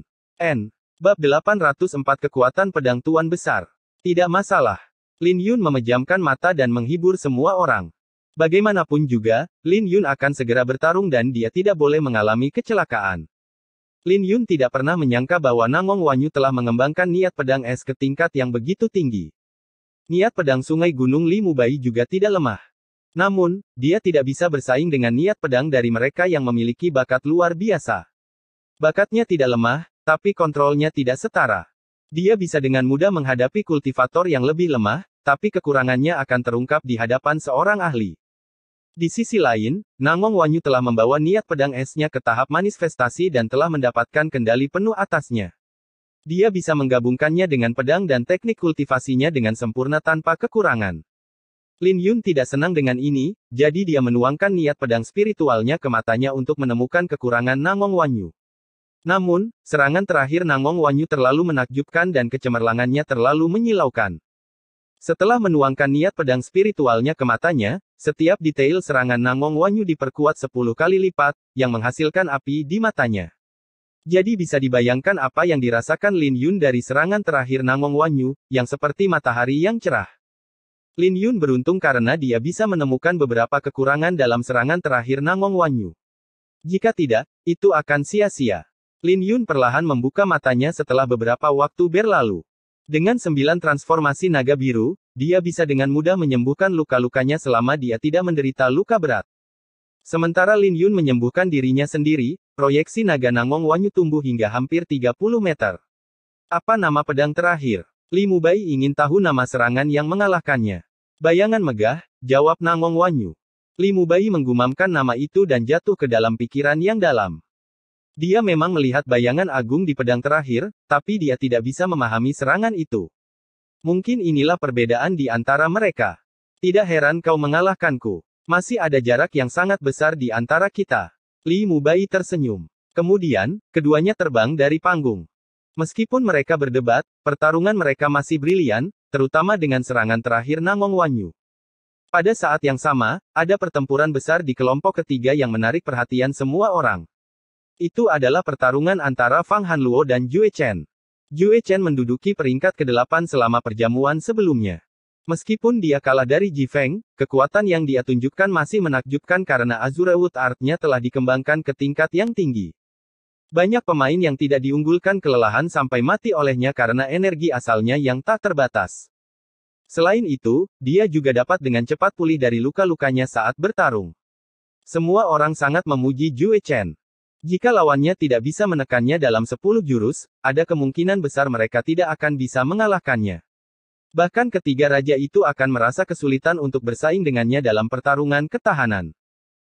Bab 804 Kekuatan Pedang Tuan Besar. Tidak masalah. Lin Yun memejamkan mata dan menghibur semua orang. Bagaimanapun juga, Lin Yun akan segera bertarung dan dia tidak boleh mengalami kecelakaan. Lin Yun tidak pernah menyangka bahwa Nangong Wanyu telah mengembangkan niat pedang es ke tingkat yang begitu tinggi. Niat pedang Sungai Gunung Li Mubai juga tidak lemah. Namun, dia tidak bisa bersaing dengan niat pedang dari mereka yang memiliki bakat luar biasa. Bakatnya tidak lemah, tapi kontrolnya tidak setara. Dia bisa dengan mudah menghadapi kultivator yang lebih lemah, tapi kekurangannya akan terungkap di hadapan seorang ahli. Di sisi lain, Nangong Wanyu telah membawa niat pedang esnya ke tahap manifestasi dan telah mendapatkan kendali penuh atasnya. Dia bisa menggabungkannya dengan pedang dan teknik kultivasinya dengan sempurna tanpa kekurangan. Lin Yun tidak senang dengan ini, jadi dia menuangkan niat pedang spiritualnya ke matanya untuk menemukan kekurangan Nangong Wanyu. Namun, serangan terakhir Nangong Wanyu terlalu menakjubkan dan kecemerlangannya terlalu menyilaukan. Setelah menuangkan niat pedang spiritualnya ke matanya, setiap detail serangan Nangong Wanyu diperkuat 10 kali lipat, yang menghasilkan api di matanya. Jadi bisa dibayangkan apa yang dirasakan Lin Yun dari serangan terakhir Nangong Wanyu, yang seperti matahari yang cerah. Lin Yun beruntung karena dia bisa menemukan beberapa kekurangan dalam serangan terakhir Nangong Wanyu. Jika tidak, itu akan sia-sia. Lin Yun perlahan membuka matanya setelah beberapa waktu berlalu. Dengan 9 transformasi naga biru, dia bisa dengan mudah menyembuhkan luka-lukanya selama dia tidak menderita luka berat. Sementara Lin Yun menyembuhkan dirinya sendiri, proyeksi naga Nangong Wanyu tumbuh hingga hampir 30 meter. Apa nama pedang terakhir? Li Mubai ingin tahu nama serangan yang mengalahkannya. Bayangan megah, jawab Nangong Wanyu. Li Mubai menggumamkan nama itu dan jatuh ke dalam pikiran yang dalam. Dia memang melihat bayangan agung di pedang terakhir, tapi dia tidak bisa memahami serangan itu. Mungkin inilah perbedaan di antara mereka. Tidak heran kau mengalahkanku. Masih ada jarak yang sangat besar di antara kita. Li Mubai tersenyum. Kemudian, keduanya terbang dari panggung. Meskipun mereka berdebat, pertarungan mereka masih brilian, terutama dengan serangan terakhir Nangong Wanyu. Pada saat yang sama, ada pertempuran besar di kelompok ketiga yang menarik perhatian semua orang. Itu adalah pertarungan antara Fang Hanluo dan Jue Chen. Jue Chen menduduki peringkat ke-8 selama perjamuan sebelumnya. Meskipun dia kalah dari Ji Feng, kekuatan yang dia tunjukkan masih menakjubkan karena Azure Wood Art-nya telah dikembangkan ke tingkat yang tinggi. Banyak pemain yang tidak diunggulkan kelelahan sampai mati olehnya karena energi asalnya yang tak terbatas. Selain itu, dia juga dapat dengan cepat pulih dari luka-lukanya saat bertarung. Semua orang sangat memuji Jue Chen. Jika lawannya tidak bisa menekannya dalam 10 jurus, ada kemungkinan besar mereka tidak akan bisa mengalahkannya. Bahkan ketiga raja itu akan merasa kesulitan untuk bersaing dengannya dalam pertarungan ketahanan.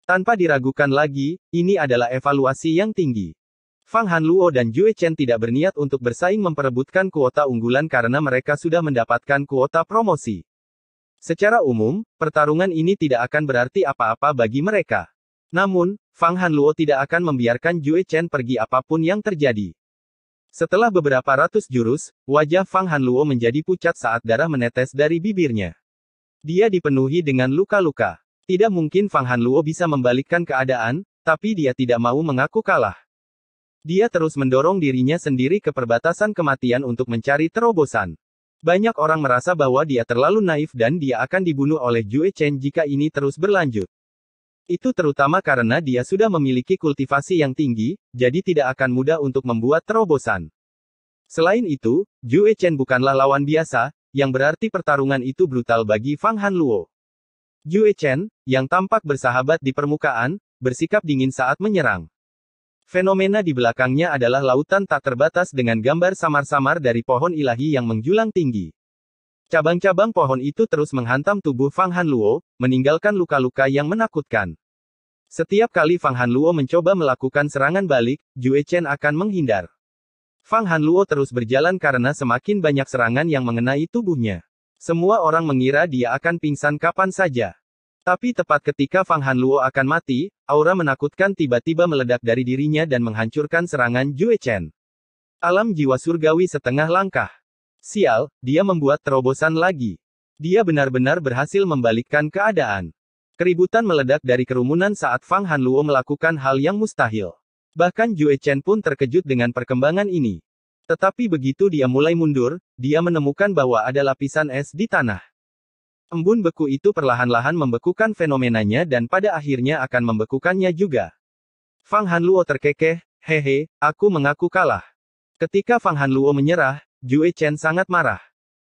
Tanpa diragukan lagi, ini adalah evaluasi yang tinggi. Fang Hanluo dan Jue Chen tidak berniat untuk bersaing memperebutkan kuota unggulan karena mereka sudah mendapatkan kuota promosi. Secara umum, pertarungan ini tidak akan berarti apa-apa bagi mereka. Namun, Fang Hanluo tidak akan membiarkan Jue Chen pergi apapun yang terjadi. Setelah beberapa ratus jurus, wajah Fang Hanluo menjadi pucat saat darah menetes dari bibirnya. Dia dipenuhi dengan luka-luka. Tidak mungkin Fang Hanluo bisa membalikkan keadaan, tapi dia tidak mau mengaku kalah. Dia terus mendorong dirinya sendiri ke perbatasan kematian untuk mencari terobosan. Banyak orang merasa bahwa dia terlalu naif dan dia akan dibunuh oleh Jue Chen jika ini terus berlanjut. Itu terutama karena dia sudah memiliki kultivasi yang tinggi, jadi tidak akan mudah untuk membuat terobosan. Selain itu, Jue Chen bukanlah lawan biasa, yang berarti pertarungan itu brutal bagi Fang Hanluo. Jue Chen, yang tampak bersahabat di permukaan, bersikap dingin saat menyerang. Fenomena di belakangnya adalah lautan tak terbatas dengan gambar samar-samar dari pohon ilahi yang menjulang tinggi. Cabang-cabang pohon itu terus menghantam tubuh Fang Hanluo, meninggalkan luka-luka yang menakutkan. Setiap kali Fang Hanluo mencoba melakukan serangan balik, Jue Chen akan menghindar. Fang Hanluo terus berjalan karena semakin banyak serangan yang mengenai tubuhnya. Semua orang mengira dia akan pingsan kapan saja. Tapi tepat ketika Fang Hanluo akan mati, aura menakutkan tiba-tiba meledak dari dirinya dan menghancurkan serangan Jue Chen. Alam jiwa surgawi setengah langkah. Sial, dia membuat terobosan lagi. Dia benar-benar berhasil membalikkan keadaan. Keributan meledak dari kerumunan saat Fang Hanluo melakukan hal yang mustahil. Bahkan Jue Chen pun terkejut dengan perkembangan ini. Tetapi begitu dia mulai mundur, dia menemukan bahwa ada lapisan es di tanah. Embun beku itu perlahan-lahan membekukan fenomenanya dan pada akhirnya akan membekukannya juga. Fang Hanluo terkekeh, hehe, aku mengaku kalah. Ketika Fang Hanluo menyerah, Jue Chen sangat marah.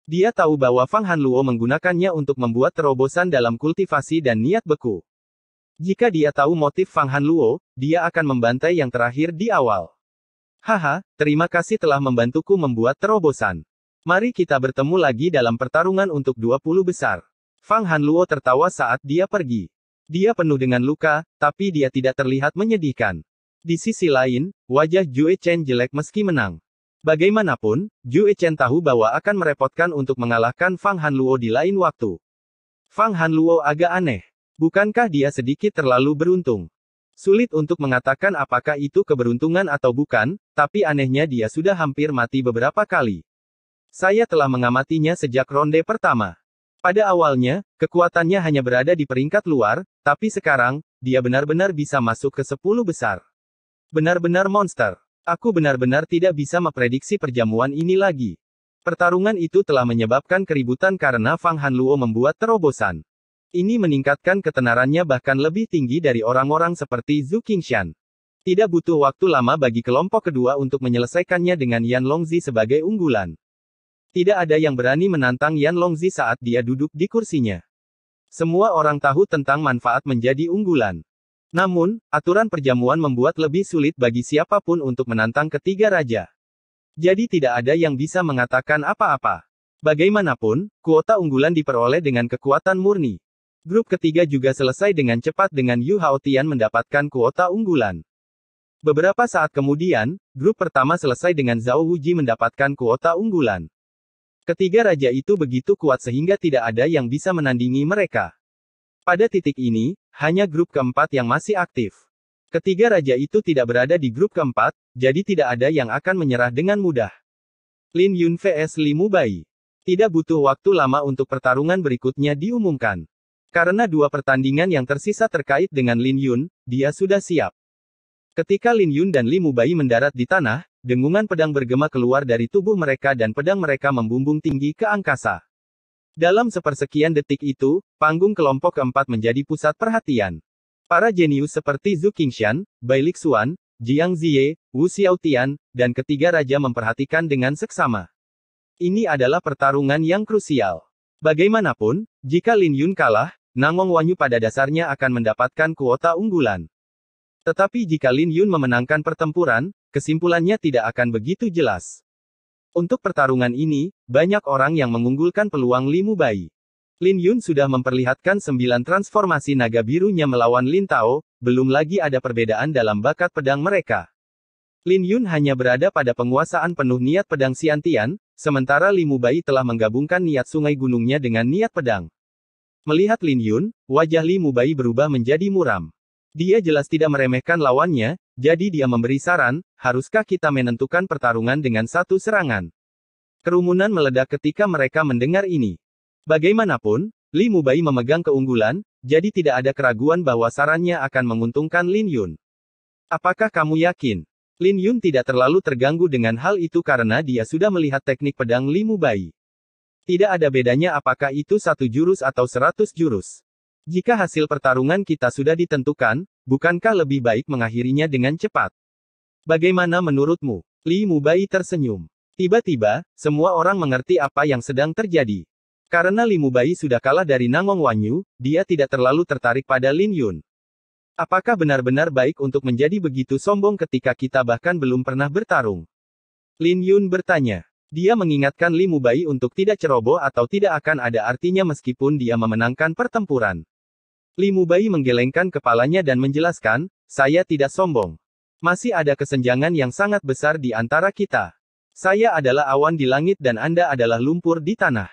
Dia tahu bahwa Fang Hanluo menggunakannya untuk membuat terobosan dalam kultivasi dan niat beku. Jika dia tahu motif Fang Hanluo, dia akan membantai yang terakhir di awal. Haha, terima kasih telah membantuku membuat terobosan. Mari kita bertemu lagi dalam pertarungan untuk 20 besar. Fang Hanluo tertawa saat dia pergi. Dia penuh dengan luka, tapi dia tidak terlihat menyedihkan. Di sisi lain, wajah Jue Chen jelek meski menang. Bagaimanapun, Jue Chen tahu bahwa akan merepotkan untuk mengalahkan Fang Hanluo di lain waktu. Fang Hanluo agak aneh. Bukankah dia sedikit terlalu beruntung? Sulit untuk mengatakan apakah itu keberuntungan atau bukan, tapi anehnya dia sudah hampir mati beberapa kali. Saya telah mengamatinya sejak ronde pertama. Pada awalnya, kekuatannya hanya berada di peringkat luar, tapi sekarang, dia benar-benar bisa masuk ke 10 besar. Benar-benar monster. Aku benar-benar tidak bisa memprediksi perjamuan ini lagi. Pertarungan itu telah menyebabkan keributan karena Fang Hanluo membuat terobosan. Ini meningkatkan ketenarannya bahkan lebih tinggi dari orang-orang seperti Zhu Qingshan. Tidak butuh waktu lama bagi kelompok kedua untuk menyelesaikannya dengan Yan Longzi sebagai unggulan. Tidak ada yang berani menantang Yan Longzi saat dia duduk di kursinya. Semua orang tahu tentang manfaat menjadi unggulan. Namun, aturan perjamuan membuat lebih sulit bagi siapapun untuk menantang ketiga raja. Jadi tidak ada yang bisa mengatakan apa-apa. Bagaimanapun, kuota unggulan diperoleh dengan kekuatan murni. Grup ketiga juga selesai dengan cepat dengan Yu Haotian mendapatkan kuota unggulan. Beberapa saat kemudian, grup pertama selesai dengan Zhao Wuji mendapatkan kuota unggulan. Ketiga raja itu begitu kuat sehingga tidak ada yang bisa menandingi mereka. Pada titik ini, hanya grup keempat yang masih aktif. Ketiga raja itu tidak berada di grup keempat, jadi tidak ada yang akan menyerah dengan mudah. Lin Yun vs Li Mubai. Tidak butuh waktu lama untuk pertarungan berikutnya diumumkan. Karena dua pertandingan yang tersisa terkait dengan Lin Yun, dia sudah siap. Ketika Lin Yun dan Li Mubai mendarat di tanah, dengungan pedang bergema keluar dari tubuh mereka dan pedang mereka membumbung tinggi ke angkasa. Dalam sepersekian detik itu, panggung kelompok keempat menjadi pusat perhatian. Para jenius seperti Zhu Qingshan, Bai Lixuan, Jiang Ziye, Wu Xiaotian, dan ketiga raja memperhatikan dengan seksama. Ini adalah pertarungan yang krusial. Bagaimanapun, jika Lin Yun kalah, Nangong Wanyu pada dasarnya akan mendapatkan kuota unggulan. Tetapi jika Lin Yun memenangkan pertempuran, kesimpulannya tidak akan begitu jelas. Untuk pertarungan ini, banyak orang yang mengunggulkan peluang Li Mubai. Lin Yun sudah memperlihatkan 9 transformasi naga birunya melawan Lin Tao, belum lagi ada perbedaan dalam bakat pedang mereka. Lin Yun hanya berada pada penguasaan penuh niat pedang Xiantian, sementara Li Mubai telah menggabungkan niat sungai gunungnya dengan niat pedang. Melihat Lin Yun, wajah Li Mubai berubah menjadi muram. Dia jelas tidak meremehkan lawannya, jadi dia memberi saran, haruskah kita menentukan pertarungan dengan satu serangan? Kerumunan meledak ketika mereka mendengar ini. Bagaimanapun, Li Mubai memegang keunggulan, jadi tidak ada keraguan bahwa sarannya akan menguntungkan Lin Yun. Apakah kamu yakin? Lin Yun tidak terlalu terganggu dengan hal itu karena dia sudah melihat teknik pedang Li Mubai. Tidak ada bedanya apakah itu 1 jurus atau 100 jurus. Jika hasil pertarungan kita sudah ditentukan, bukankah lebih baik mengakhirinya dengan cepat? Bagaimana menurutmu? Li Mubai tersenyum. Tiba-tiba, semua orang mengerti apa yang sedang terjadi. Karena Li Mubai sudah kalah dari Nangong Wanyu, dia tidak terlalu tertarik pada Lin Yun. Apakah benar-benar baik untuk menjadi begitu sombong ketika kita bahkan belum pernah bertarung? Lin Yun bertanya. Dia mengingatkan Li Mubai untuk tidak ceroboh atau tidak akan ada artinya meskipun dia memenangkan pertempuran. Li Mubai menggelengkan kepalanya dan menjelaskan, saya tidak sombong. Masih ada kesenjangan yang sangat besar di antara kita. Saya adalah awan di langit dan Anda adalah lumpur di tanah.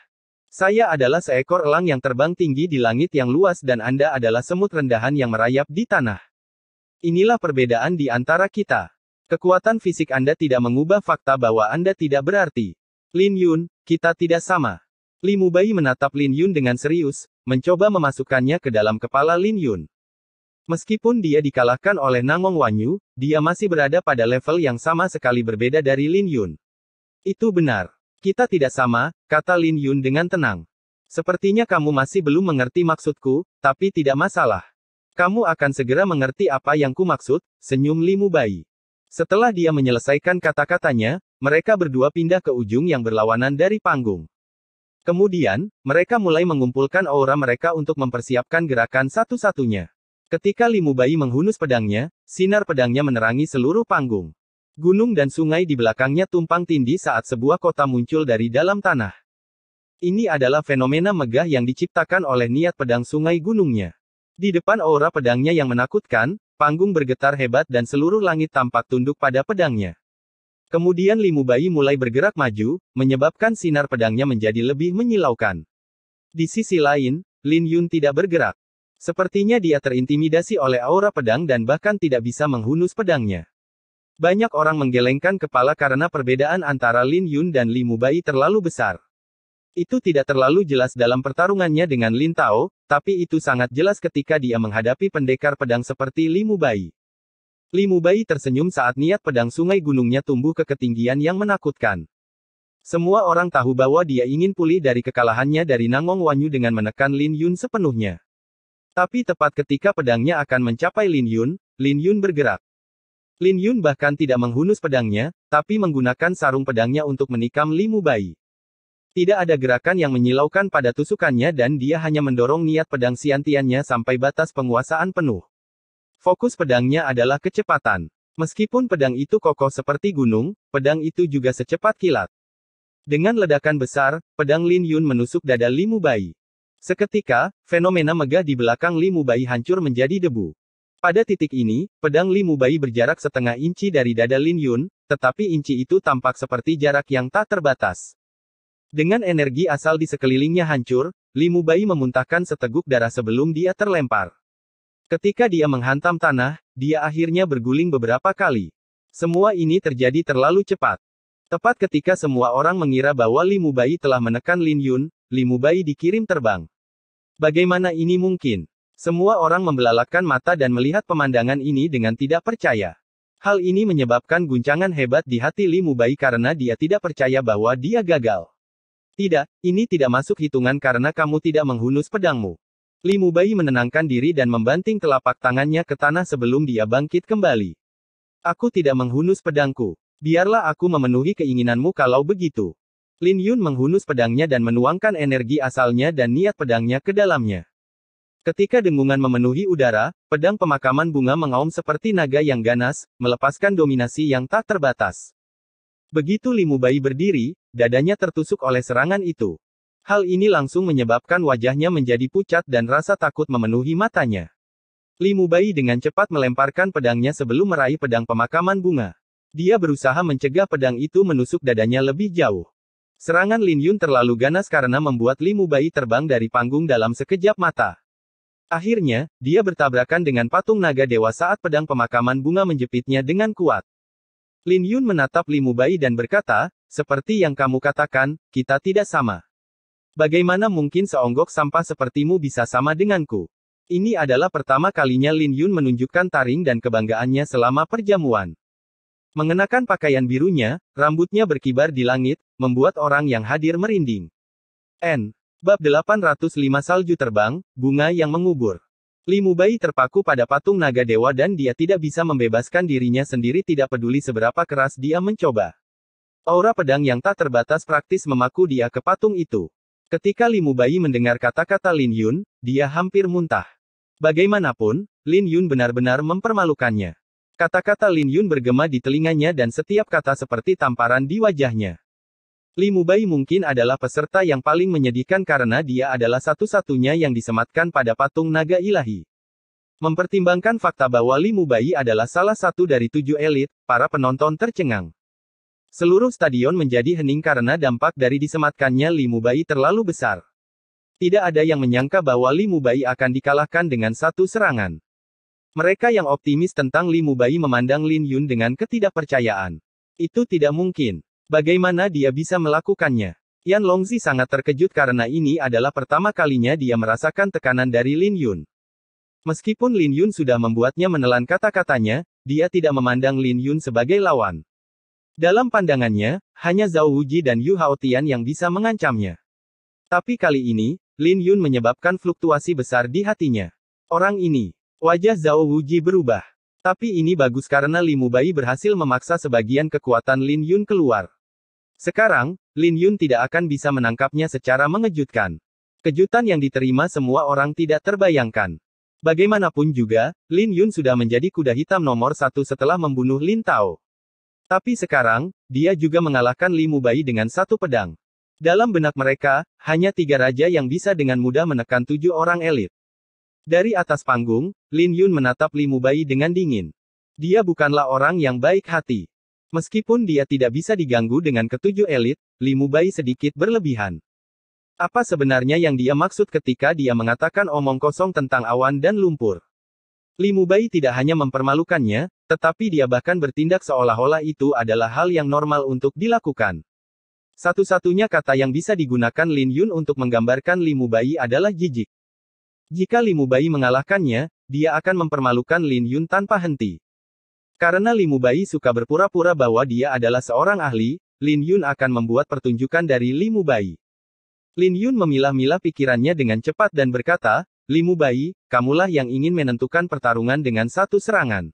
Saya adalah seekor elang yang terbang tinggi di langit yang luas dan Anda adalah semut rendahan yang merayap di tanah. Inilah perbedaan di antara kita. Kekuatan fisik Anda tidak mengubah fakta bahwa Anda tidak berarti. Lin Yun, kita tidak sama. Li Mubai menatap Lin Yun dengan serius, mencoba memasukkannya ke dalam kepala Lin Yun. Meskipun dia dikalahkan oleh Nangong Wanyu, dia masih berada pada level yang sama sekali berbeda dari Lin Yun. Itu benar. Kita tidak sama, kata Lin Yun dengan tenang. Sepertinya kamu masih belum mengerti maksudku, tapi tidak masalah. Kamu akan segera mengerti apa yang ku maksud, senyum Li Mubai. Setelah dia menyelesaikan kata-katanya, mereka berdua pindah ke ujung yang berlawanan dari panggung. Kemudian, mereka mulai mengumpulkan aura mereka untuk mempersiapkan gerakan satu-satunya. Ketika Li Mubai menghunus pedangnya, sinar pedangnya menerangi seluruh panggung. Gunung dan sungai di belakangnya tumpang tindih saat sebuah kota muncul dari dalam tanah. Ini adalah fenomena megah yang diciptakan oleh niat pedang sungai gunungnya. Di depan aura pedangnya yang menakutkan, panggung bergetar hebat dan seluruh langit tampak tunduk pada pedangnya. Kemudian Li Mubai mulai bergerak maju, menyebabkan sinar pedangnya menjadi lebih menyilaukan. Di sisi lain, Lin Yun tidak bergerak. Sepertinya dia terintimidasi oleh aura pedang dan bahkan tidak bisa menghunus pedangnya. Banyak orang menggelengkan kepala karena perbedaan antara Lin Yun dan Li Mubai terlalu besar. Itu tidak terlalu jelas dalam pertarungannya dengan Lin Tao, tapi itu sangat jelas ketika dia menghadapi pendekar pedang seperti Li Mubai. Li Mubai tersenyum saat niat pedang sungai gunungnya tumbuh ke ketinggian yang menakutkan. Semua orang tahu bahwa dia ingin pulih dari kekalahannya dari Nangong Wanyu dengan menekan Lin Yun sepenuhnya. Tapi tepat ketika pedangnya akan mencapai Lin Yun bergerak. Lin Yun bahkan tidak menghunus pedangnya, tapi menggunakan sarung pedangnya untuk menikam Li Mubai. Tidak ada gerakan yang menyilaukan pada tusukannya dan dia hanya mendorong niat pedang siantiannya sampai batas penguasaan penuh. Fokus pedangnya adalah kecepatan. Meskipun pedang itu kokoh seperti gunung, pedang itu juga secepat kilat. Dengan ledakan besar, pedang Lin Yun menusuk dada Li Mubai. Seketika, fenomena megah di belakang Li Mubai hancur menjadi debu. Pada titik ini, pedang Li Mubai berjarak setengah inci dari dada Lin Yun, tetapi inci itu tampak seperti jarak yang tak terbatas. Dengan energi asal di sekelilingnya hancur, Li Mubai memuntahkan seteguk darah sebelum dia terlempar. Ketika dia menghantam tanah, dia akhirnya berguling beberapa kali. Semua ini terjadi terlalu cepat. Tepat ketika semua orang mengira bahwa Li Mubai telah menekan Lin Yun, Li Mubai dikirim terbang. Bagaimana ini mungkin? Semua orang membelalakkan mata dan melihat pemandangan ini dengan tidak percaya. Hal ini menyebabkan guncangan hebat di hati Li Mubai karena dia tidak percaya bahwa dia gagal. Tidak, ini tidak masuk hitungan karena kamu tidak menghunus pedangmu. Li Mubai menenangkan diri dan membanting telapak tangannya ke tanah sebelum dia bangkit kembali. Aku tidak menghunus pedangku. Biarlah aku memenuhi keinginanmu kalau begitu. Lin Yun menghunus pedangnya dan menuangkan energi asalnya dan niat pedangnya ke dalamnya. Ketika dengungan memenuhi udara, pedang pemakaman bunga mengaum seperti naga yang ganas, melepaskan dominasi yang tak terbatas. Begitu Li Mubai berdiri, dadanya tertusuk oleh serangan itu. Hal ini langsung menyebabkan wajahnya menjadi pucat dan rasa takut memenuhi matanya. Li Mubai dengan cepat melemparkan pedangnya sebelum meraih pedang pemakaman bunga. Dia berusaha mencegah pedang itu menusuk dadanya lebih jauh. Serangan Lin Yun terlalu ganas karena membuat Li Mubai terbang dari panggung dalam sekejap mata. Akhirnya, dia bertabrakan dengan patung naga dewa saat pedang pemakaman bunga menjepitnya dengan kuat. Lin Yun menatap Li Mubai dan berkata, seperti yang kamu katakan, kita tidak sama. Bagaimana mungkin seonggok sampah sepertimu bisa sama denganku? Ini adalah pertama kalinya Lin Yun menunjukkan taring dan kebanggaannya selama perjamuan. Mengenakan pakaian birunya, rambutnya berkibar di langit, membuat orang yang hadir merinding. Bab 805 Salju Terbang, Bunga yang Mengubur. Li Mubai terpaku pada patung naga dewa dan dia tidak bisa membebaskan dirinya sendiri tidak peduli seberapa keras dia mencoba. Aura pedang yang tak terbatas praktis memaku dia ke patung itu. Ketika Li Mubai mendengar kata-kata Lin Yun, dia hampir muntah. Bagaimanapun, Lin Yun benar-benar mempermalukannya. Kata-kata Lin Yun bergema di telinganya dan setiap kata seperti tamparan di wajahnya. Li Mubai mungkin adalah peserta yang paling menyedihkan karena dia adalah satu-satunya yang disematkan pada patung naga ilahi. Mempertimbangkan fakta bahwa Li Mubai adalah salah satu dari 7 elit, para penonton tercengang. Seluruh stadion menjadi hening karena dampak dari disematkannya Li Mubai terlalu besar. Tidak ada yang menyangka bahwa Li Mubai akan dikalahkan dengan satu serangan. Mereka yang optimis tentang Li Mubai memandang Lin Yun dengan ketidakpercayaan. Itu tidak mungkin. Bagaimana dia bisa melakukannya? Yan Longzi sangat terkejut karena ini adalah pertama kalinya dia merasakan tekanan dari Lin Yun. Meskipun Lin Yun sudah membuatnya menelan kata-katanya, dia tidak memandang Lin Yun sebagai lawan. Dalam pandangannya, hanya Zhao Wuji dan Yu Haotian yang bisa mengancamnya. Tapi kali ini, Lin Yun menyebabkan fluktuasi besar di hatinya. Orang ini, wajah Zhao Wuji berubah. Tapi ini bagus karena Li Mubai berhasil memaksa sebagian kekuatan Lin Yun keluar. Sekarang, Lin Yun tidak akan bisa menangkapnya secara mengejutkan. Kejutan yang diterima semua orang tidak terbayangkan. Bagaimanapun juga, Lin Yun sudah menjadi kuda hitam nomor 1 setelah membunuh Lin Tao. Tapi sekarang, dia juga mengalahkan Li Mubai dengan 1 pedang. Dalam benak mereka, hanya 3 raja yang bisa dengan mudah menekan 7 orang elit. Dari atas panggung, Lin Yun menatap Li Mubai dengan dingin. Dia bukanlah orang yang baik hati. Meskipun dia tidak bisa diganggu dengan ketujuh elit, Li Mubai sedikit berlebihan. Apa sebenarnya yang dia maksud ketika dia mengatakan omong kosong tentang awan dan lumpur? Li Mubai tidak hanya mempermalukannya, tetapi dia bahkan bertindak seolah-olah itu adalah hal yang normal untuk dilakukan. Satu-satunya kata yang bisa digunakan Lin Yun untuk menggambarkan Li Mubai adalah jijik. Jika Li Mubai mengalahkannya, dia akan mempermalukan Lin Yun tanpa henti. Karena Li Mubai suka berpura-pura bahwa dia adalah seorang ahli, Lin Yun akan membuat pertunjukan dari Li Mubai. Lin Yun memilah-milah pikirannya dengan cepat dan berkata, Li Mubai, kamulah yang ingin menentukan pertarungan dengan 1 serangan.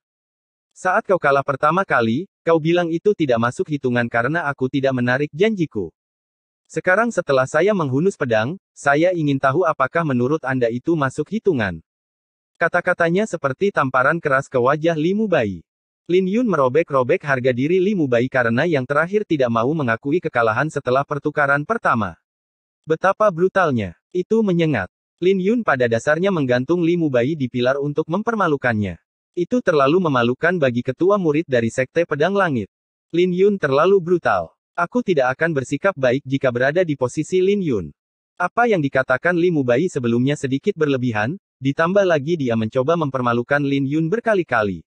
Saat kau kalah pertama kali, kau bilang itu tidak masuk hitungan karena aku tidak menarik janjiku. Sekarang setelah saya menghunus pedang, saya ingin tahu apakah menurut Anda itu masuk hitungan. Kata-katanya seperti tamparan keras ke wajah Li Mubai. Lin Yun merobek-robek harga diri Li Mubai karena yang terakhir tidak mau mengakui kekalahan setelah pertukaran pertama. Betapa brutalnya. Itu menyengat. Lin Yun pada dasarnya menggantung Li Mubai di pilar untuk mempermalukannya. Itu terlalu memalukan bagi ketua murid dari Sekte Pedang Langit. Lin Yun terlalu brutal. Aku tidak akan bersikap baik jika berada di posisi Lin Yun. Apa yang dikatakan Li Mubai sebelumnya sedikit berlebihan, ditambah lagi dia mencoba mempermalukan Lin Yun berkali-kali.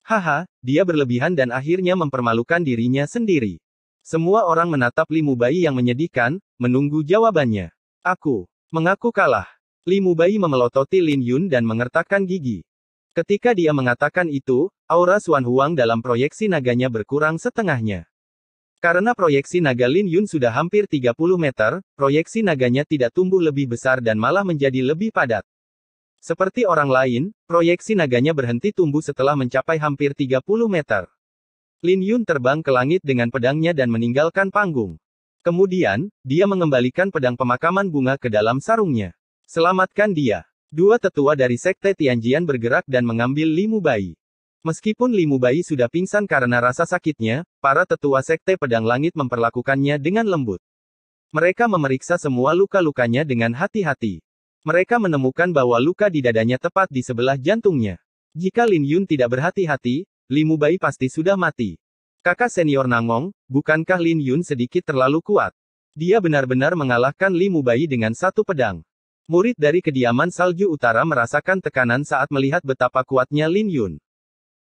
Haha, dia berlebihan dan akhirnya mempermalukan dirinya sendiri. Semua orang menatap Li Mubai yang menyedihkan, menunggu jawabannya. Aku mengaku kalah. Li Mubai memelototi Lin Yun dan mengertakkan gigi. Ketika dia mengatakan itu, aura Xuan Huang dalam proyeksi naganya berkurang setengahnya. Karena proyeksi naga Lin Yun sudah hampir 30 meter, proyeksi naganya tidak tumbuh lebih besar dan malah menjadi lebih padat. Seperti orang lain, proyeksi naganya berhenti tumbuh setelah mencapai hampir 30 meter. Lin Yun terbang ke langit dengan pedangnya dan meninggalkan panggung. Kemudian, dia mengembalikan pedang pemakaman bunga ke dalam sarungnya. Selamatkan dia. 2 tetua dari Sekte Tianjian bergerak dan mengambil Li Mubai. Meskipun Li Mubai sudah pingsan karena rasa sakitnya, para tetua Sekte Pedang Langit memperlakukannya dengan lembut. Mereka memeriksa semua luka-lukanya dengan hati-hati. Mereka menemukan bahwa luka di dadanya tepat di sebelah jantungnya. Jika Lin Yun tidak berhati-hati, Li Mubai pasti sudah mati. Kakak senior Nangong, bukankah Lin Yun sedikit terlalu kuat? Dia benar-benar mengalahkan Li Mubai dengan 1 pedang. Murid dari kediaman Salju Utara merasakan tekanan saat melihat betapa kuatnya Lin Yun.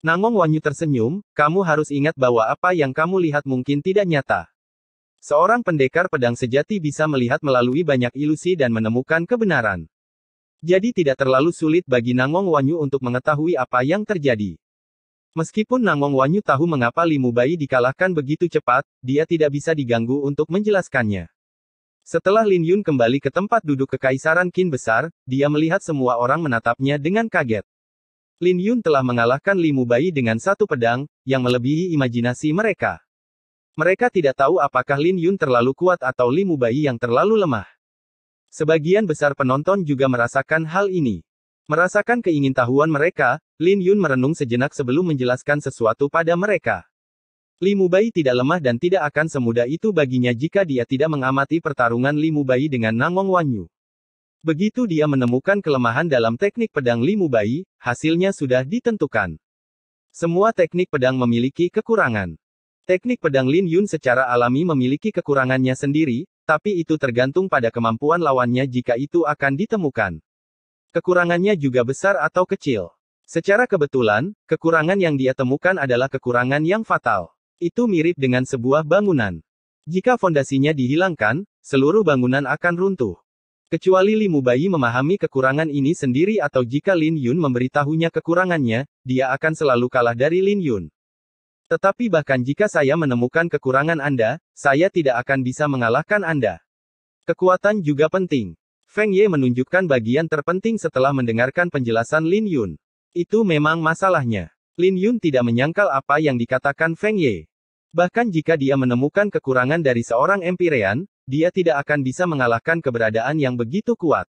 Nangong Wanyu tersenyum, kamu harus ingat bahwa apa yang kamu lihat mungkin tidak nyata. Seorang pendekar pedang sejati bisa melihat melalui banyak ilusi dan menemukan kebenaran. Jadi tidak terlalu sulit bagi Nangong Wanyu untuk mengetahui apa yang terjadi. Meskipun Nangong Wanyu tahu mengapa Li Mubai dikalahkan begitu cepat, dia tidak bisa diganggu untuk menjelaskannya. Setelah Lin Yun kembali ke tempat duduk Kekaisaran Qin besar, dia melihat semua orang menatapnya dengan kaget. Lin Yun telah mengalahkan Li Mubai dengan 1 pedang, yang melebihi imajinasi mereka. Mereka tidak tahu apakah Lin Yun terlalu kuat atau Li Mubai yang terlalu lemah. Sebagian besar penonton juga merasakan hal ini. Merasakan keingintahuan mereka, Lin Yun merenung sejenak sebelum menjelaskan sesuatu pada mereka. Li Mubai tidak lemah dan tidak akan semudah itu baginya jika dia tidak mengamati pertarungan Li Mubai dengan Nangong Wanyu. Begitu dia menemukan kelemahan dalam teknik pedang Li Mubai, hasilnya sudah ditentukan. Semua teknik pedang memiliki kekurangan. Teknik pedang Lin Yun secara alami memiliki kekurangannya sendiri, tapi itu tergantung pada kemampuan lawannya jika itu akan ditemukan. Kekurangannya juga besar atau kecil. Secara kebetulan, kekurangan yang dia temukan adalah kekurangan yang fatal. Itu mirip dengan sebuah bangunan. Jika fondasinya dihilangkan, seluruh bangunan akan runtuh. Kecuali Li Mubai memahami kekurangan ini sendiri atau jika Lin Yun memberitahunya kekurangannya, dia akan selalu kalah dari Lin Yun. Tetapi bahkan jika saya menemukan kekurangan Anda, saya tidak akan bisa mengalahkan Anda. Kekuatan juga penting. Feng Ye menunjukkan bagian terpenting setelah mendengarkan penjelasan Lin Yun. Itu memang masalahnya. Lin Yun tidak menyangkal apa yang dikatakan Feng Ye. Bahkan jika dia menemukan kekurangan dari seorang Empirean, dia tidak akan bisa mengalahkan keberadaan yang begitu kuat.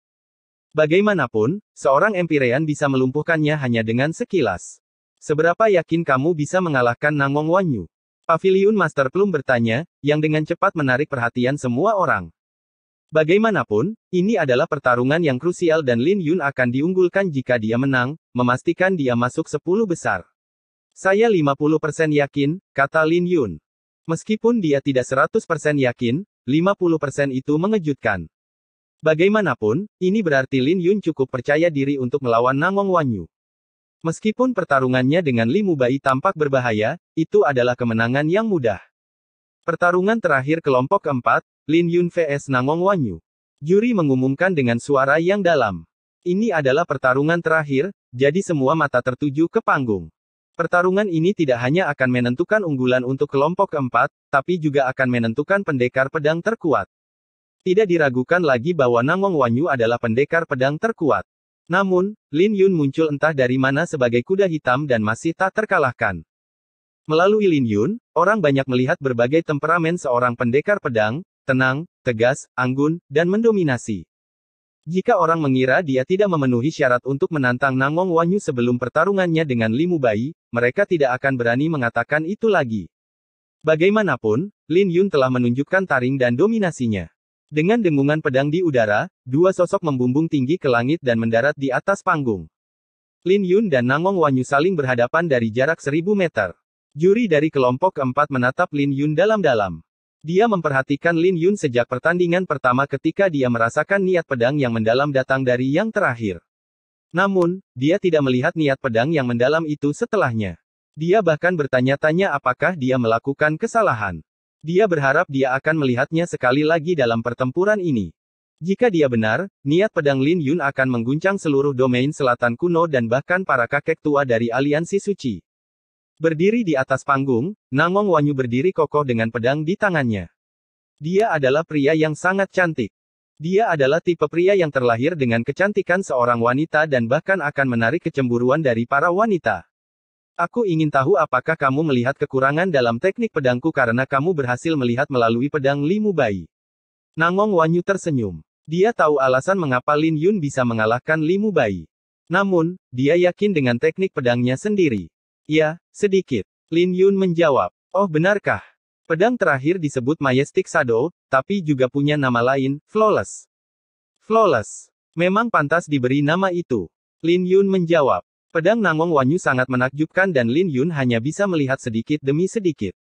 Bagaimanapun, seorang Empirean bisa melumpuhkannya hanya dengan sekilas. Seberapa yakin kamu bisa mengalahkan Nangong Wanyu? Paviliun Master Plum bertanya, yang dengan cepat menarik perhatian semua orang. Bagaimanapun, ini adalah pertarungan yang krusial dan Lin Yun akan diunggulkan jika dia menang, memastikan dia masuk 10 besar. Saya 50% yakin, kata Lin Yun. Meskipun dia tidak 100% yakin, 50% itu mengejutkan. Bagaimanapun, ini berarti Lin Yun cukup percaya diri untuk melawan Nangong Wanyu. Meskipun pertarungannya dengan Li Mubai tampak berbahaya, itu adalah kemenangan yang mudah. Pertarungan terakhir kelompok keempat, Lin Yun vs Nangong Wanyu. Juri mengumumkan dengan suara yang dalam. Ini adalah pertarungan terakhir, jadi semua mata tertuju ke panggung. Pertarungan ini tidak hanya akan menentukan unggulan untuk kelompok keempat, tapi juga akan menentukan pendekar pedang terkuat. Tidak diragukan lagi bahwa Nangong Wanyu adalah pendekar pedang terkuat. Namun, Lin Yun muncul entah dari mana sebagai kuda hitam dan masih tak terkalahkan. Melalui Lin Yun, orang banyak melihat berbagai temperamen seorang pendekar pedang, tenang, tegas, anggun, dan mendominasi. Jika orang mengira dia tidak memenuhi syarat untuk menantang Nangong Wanyu sebelum pertarungannya dengan Li Mubai, mereka tidak akan berani mengatakan itu lagi. Bagaimanapun, Lin Yun telah menunjukkan taring dan dominasinya. Dengan dengungan pedang di udara, dua sosok membumbung tinggi ke langit dan mendarat di atas panggung. Lin Yun dan Nangong Wanyu saling berhadapan dari jarak 1000 meter. Juri dari kelompok keempat menatap Lin Yun dalam-dalam. Dia memperhatikan Lin Yun sejak pertandingan pertama ketika dia merasakan niat pedang yang mendalam datang dari yang terakhir. Namun, dia tidak melihat niat pedang yang mendalam itu setelahnya. Dia bahkan bertanya-tanya apakah dia melakukan kesalahan. Dia berharap dia akan melihatnya sekali lagi dalam pertempuran ini. Jika dia benar, niat pedang Lin Yun akan mengguncang seluruh domain selatan kuno dan bahkan para kakek tua dari aliansi suci. Berdiri di atas panggung, Nangong Wanyu berdiri kokoh dengan pedang di tangannya. Dia adalah pria yang sangat cantik. Dia adalah tipe pria yang terlahir dengan kecantikan seorang wanita dan bahkan akan menarik kecemburuan dari para wanita. Aku ingin tahu apakah kamu melihat kekurangan dalam teknik pedangku karena kamu berhasil melihat melalui pedang Li Mubai. Nangong Wanyu tersenyum. Dia tahu alasan mengapa Lin Yun bisa mengalahkan Li Mubai. Namun, dia yakin dengan teknik pedangnya sendiri. Ya, sedikit. Lin Yun menjawab. Oh benarkah? Pedang terakhir disebut Majestic Shadow, tapi juga punya nama lain, Flawless. Flawless. Memang pantas diberi nama itu. Lin Yun menjawab. Pedang Nangong Wanyu sangat menakjubkan dan Lin Yun hanya bisa melihat sedikit demi sedikit.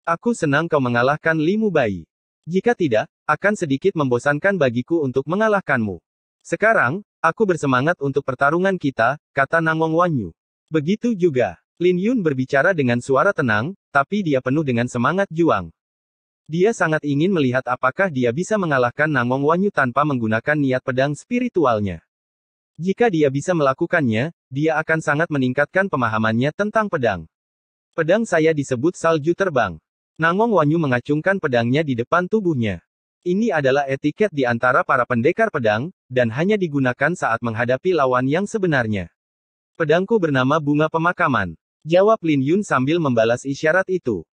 Aku senang kau mengalahkan Li Mubai. Jika tidak, akan sedikit membosankan bagiku untuk mengalahkanmu. Sekarang, aku bersemangat untuk pertarungan kita, kata Nangong Wanyu. Begitu juga. Lin Yun berbicara dengan suara tenang, tapi dia penuh dengan semangat juang. Dia sangat ingin melihat apakah dia bisa mengalahkan Nangong Wanyu tanpa menggunakan niat pedang spiritualnya. Jika dia bisa melakukannya, dia akan sangat meningkatkan pemahamannya tentang pedang. Pedang saya disebut salju terbang. Nangong Wanyu mengacungkan pedangnya di depan tubuhnya. Ini adalah etiket di antara para pendekar pedang, dan hanya digunakan saat menghadapi lawan yang sebenarnya. Pedangku bernama Bunga Pemakaman. Jawab Lin Yun sambil membalas isyarat itu.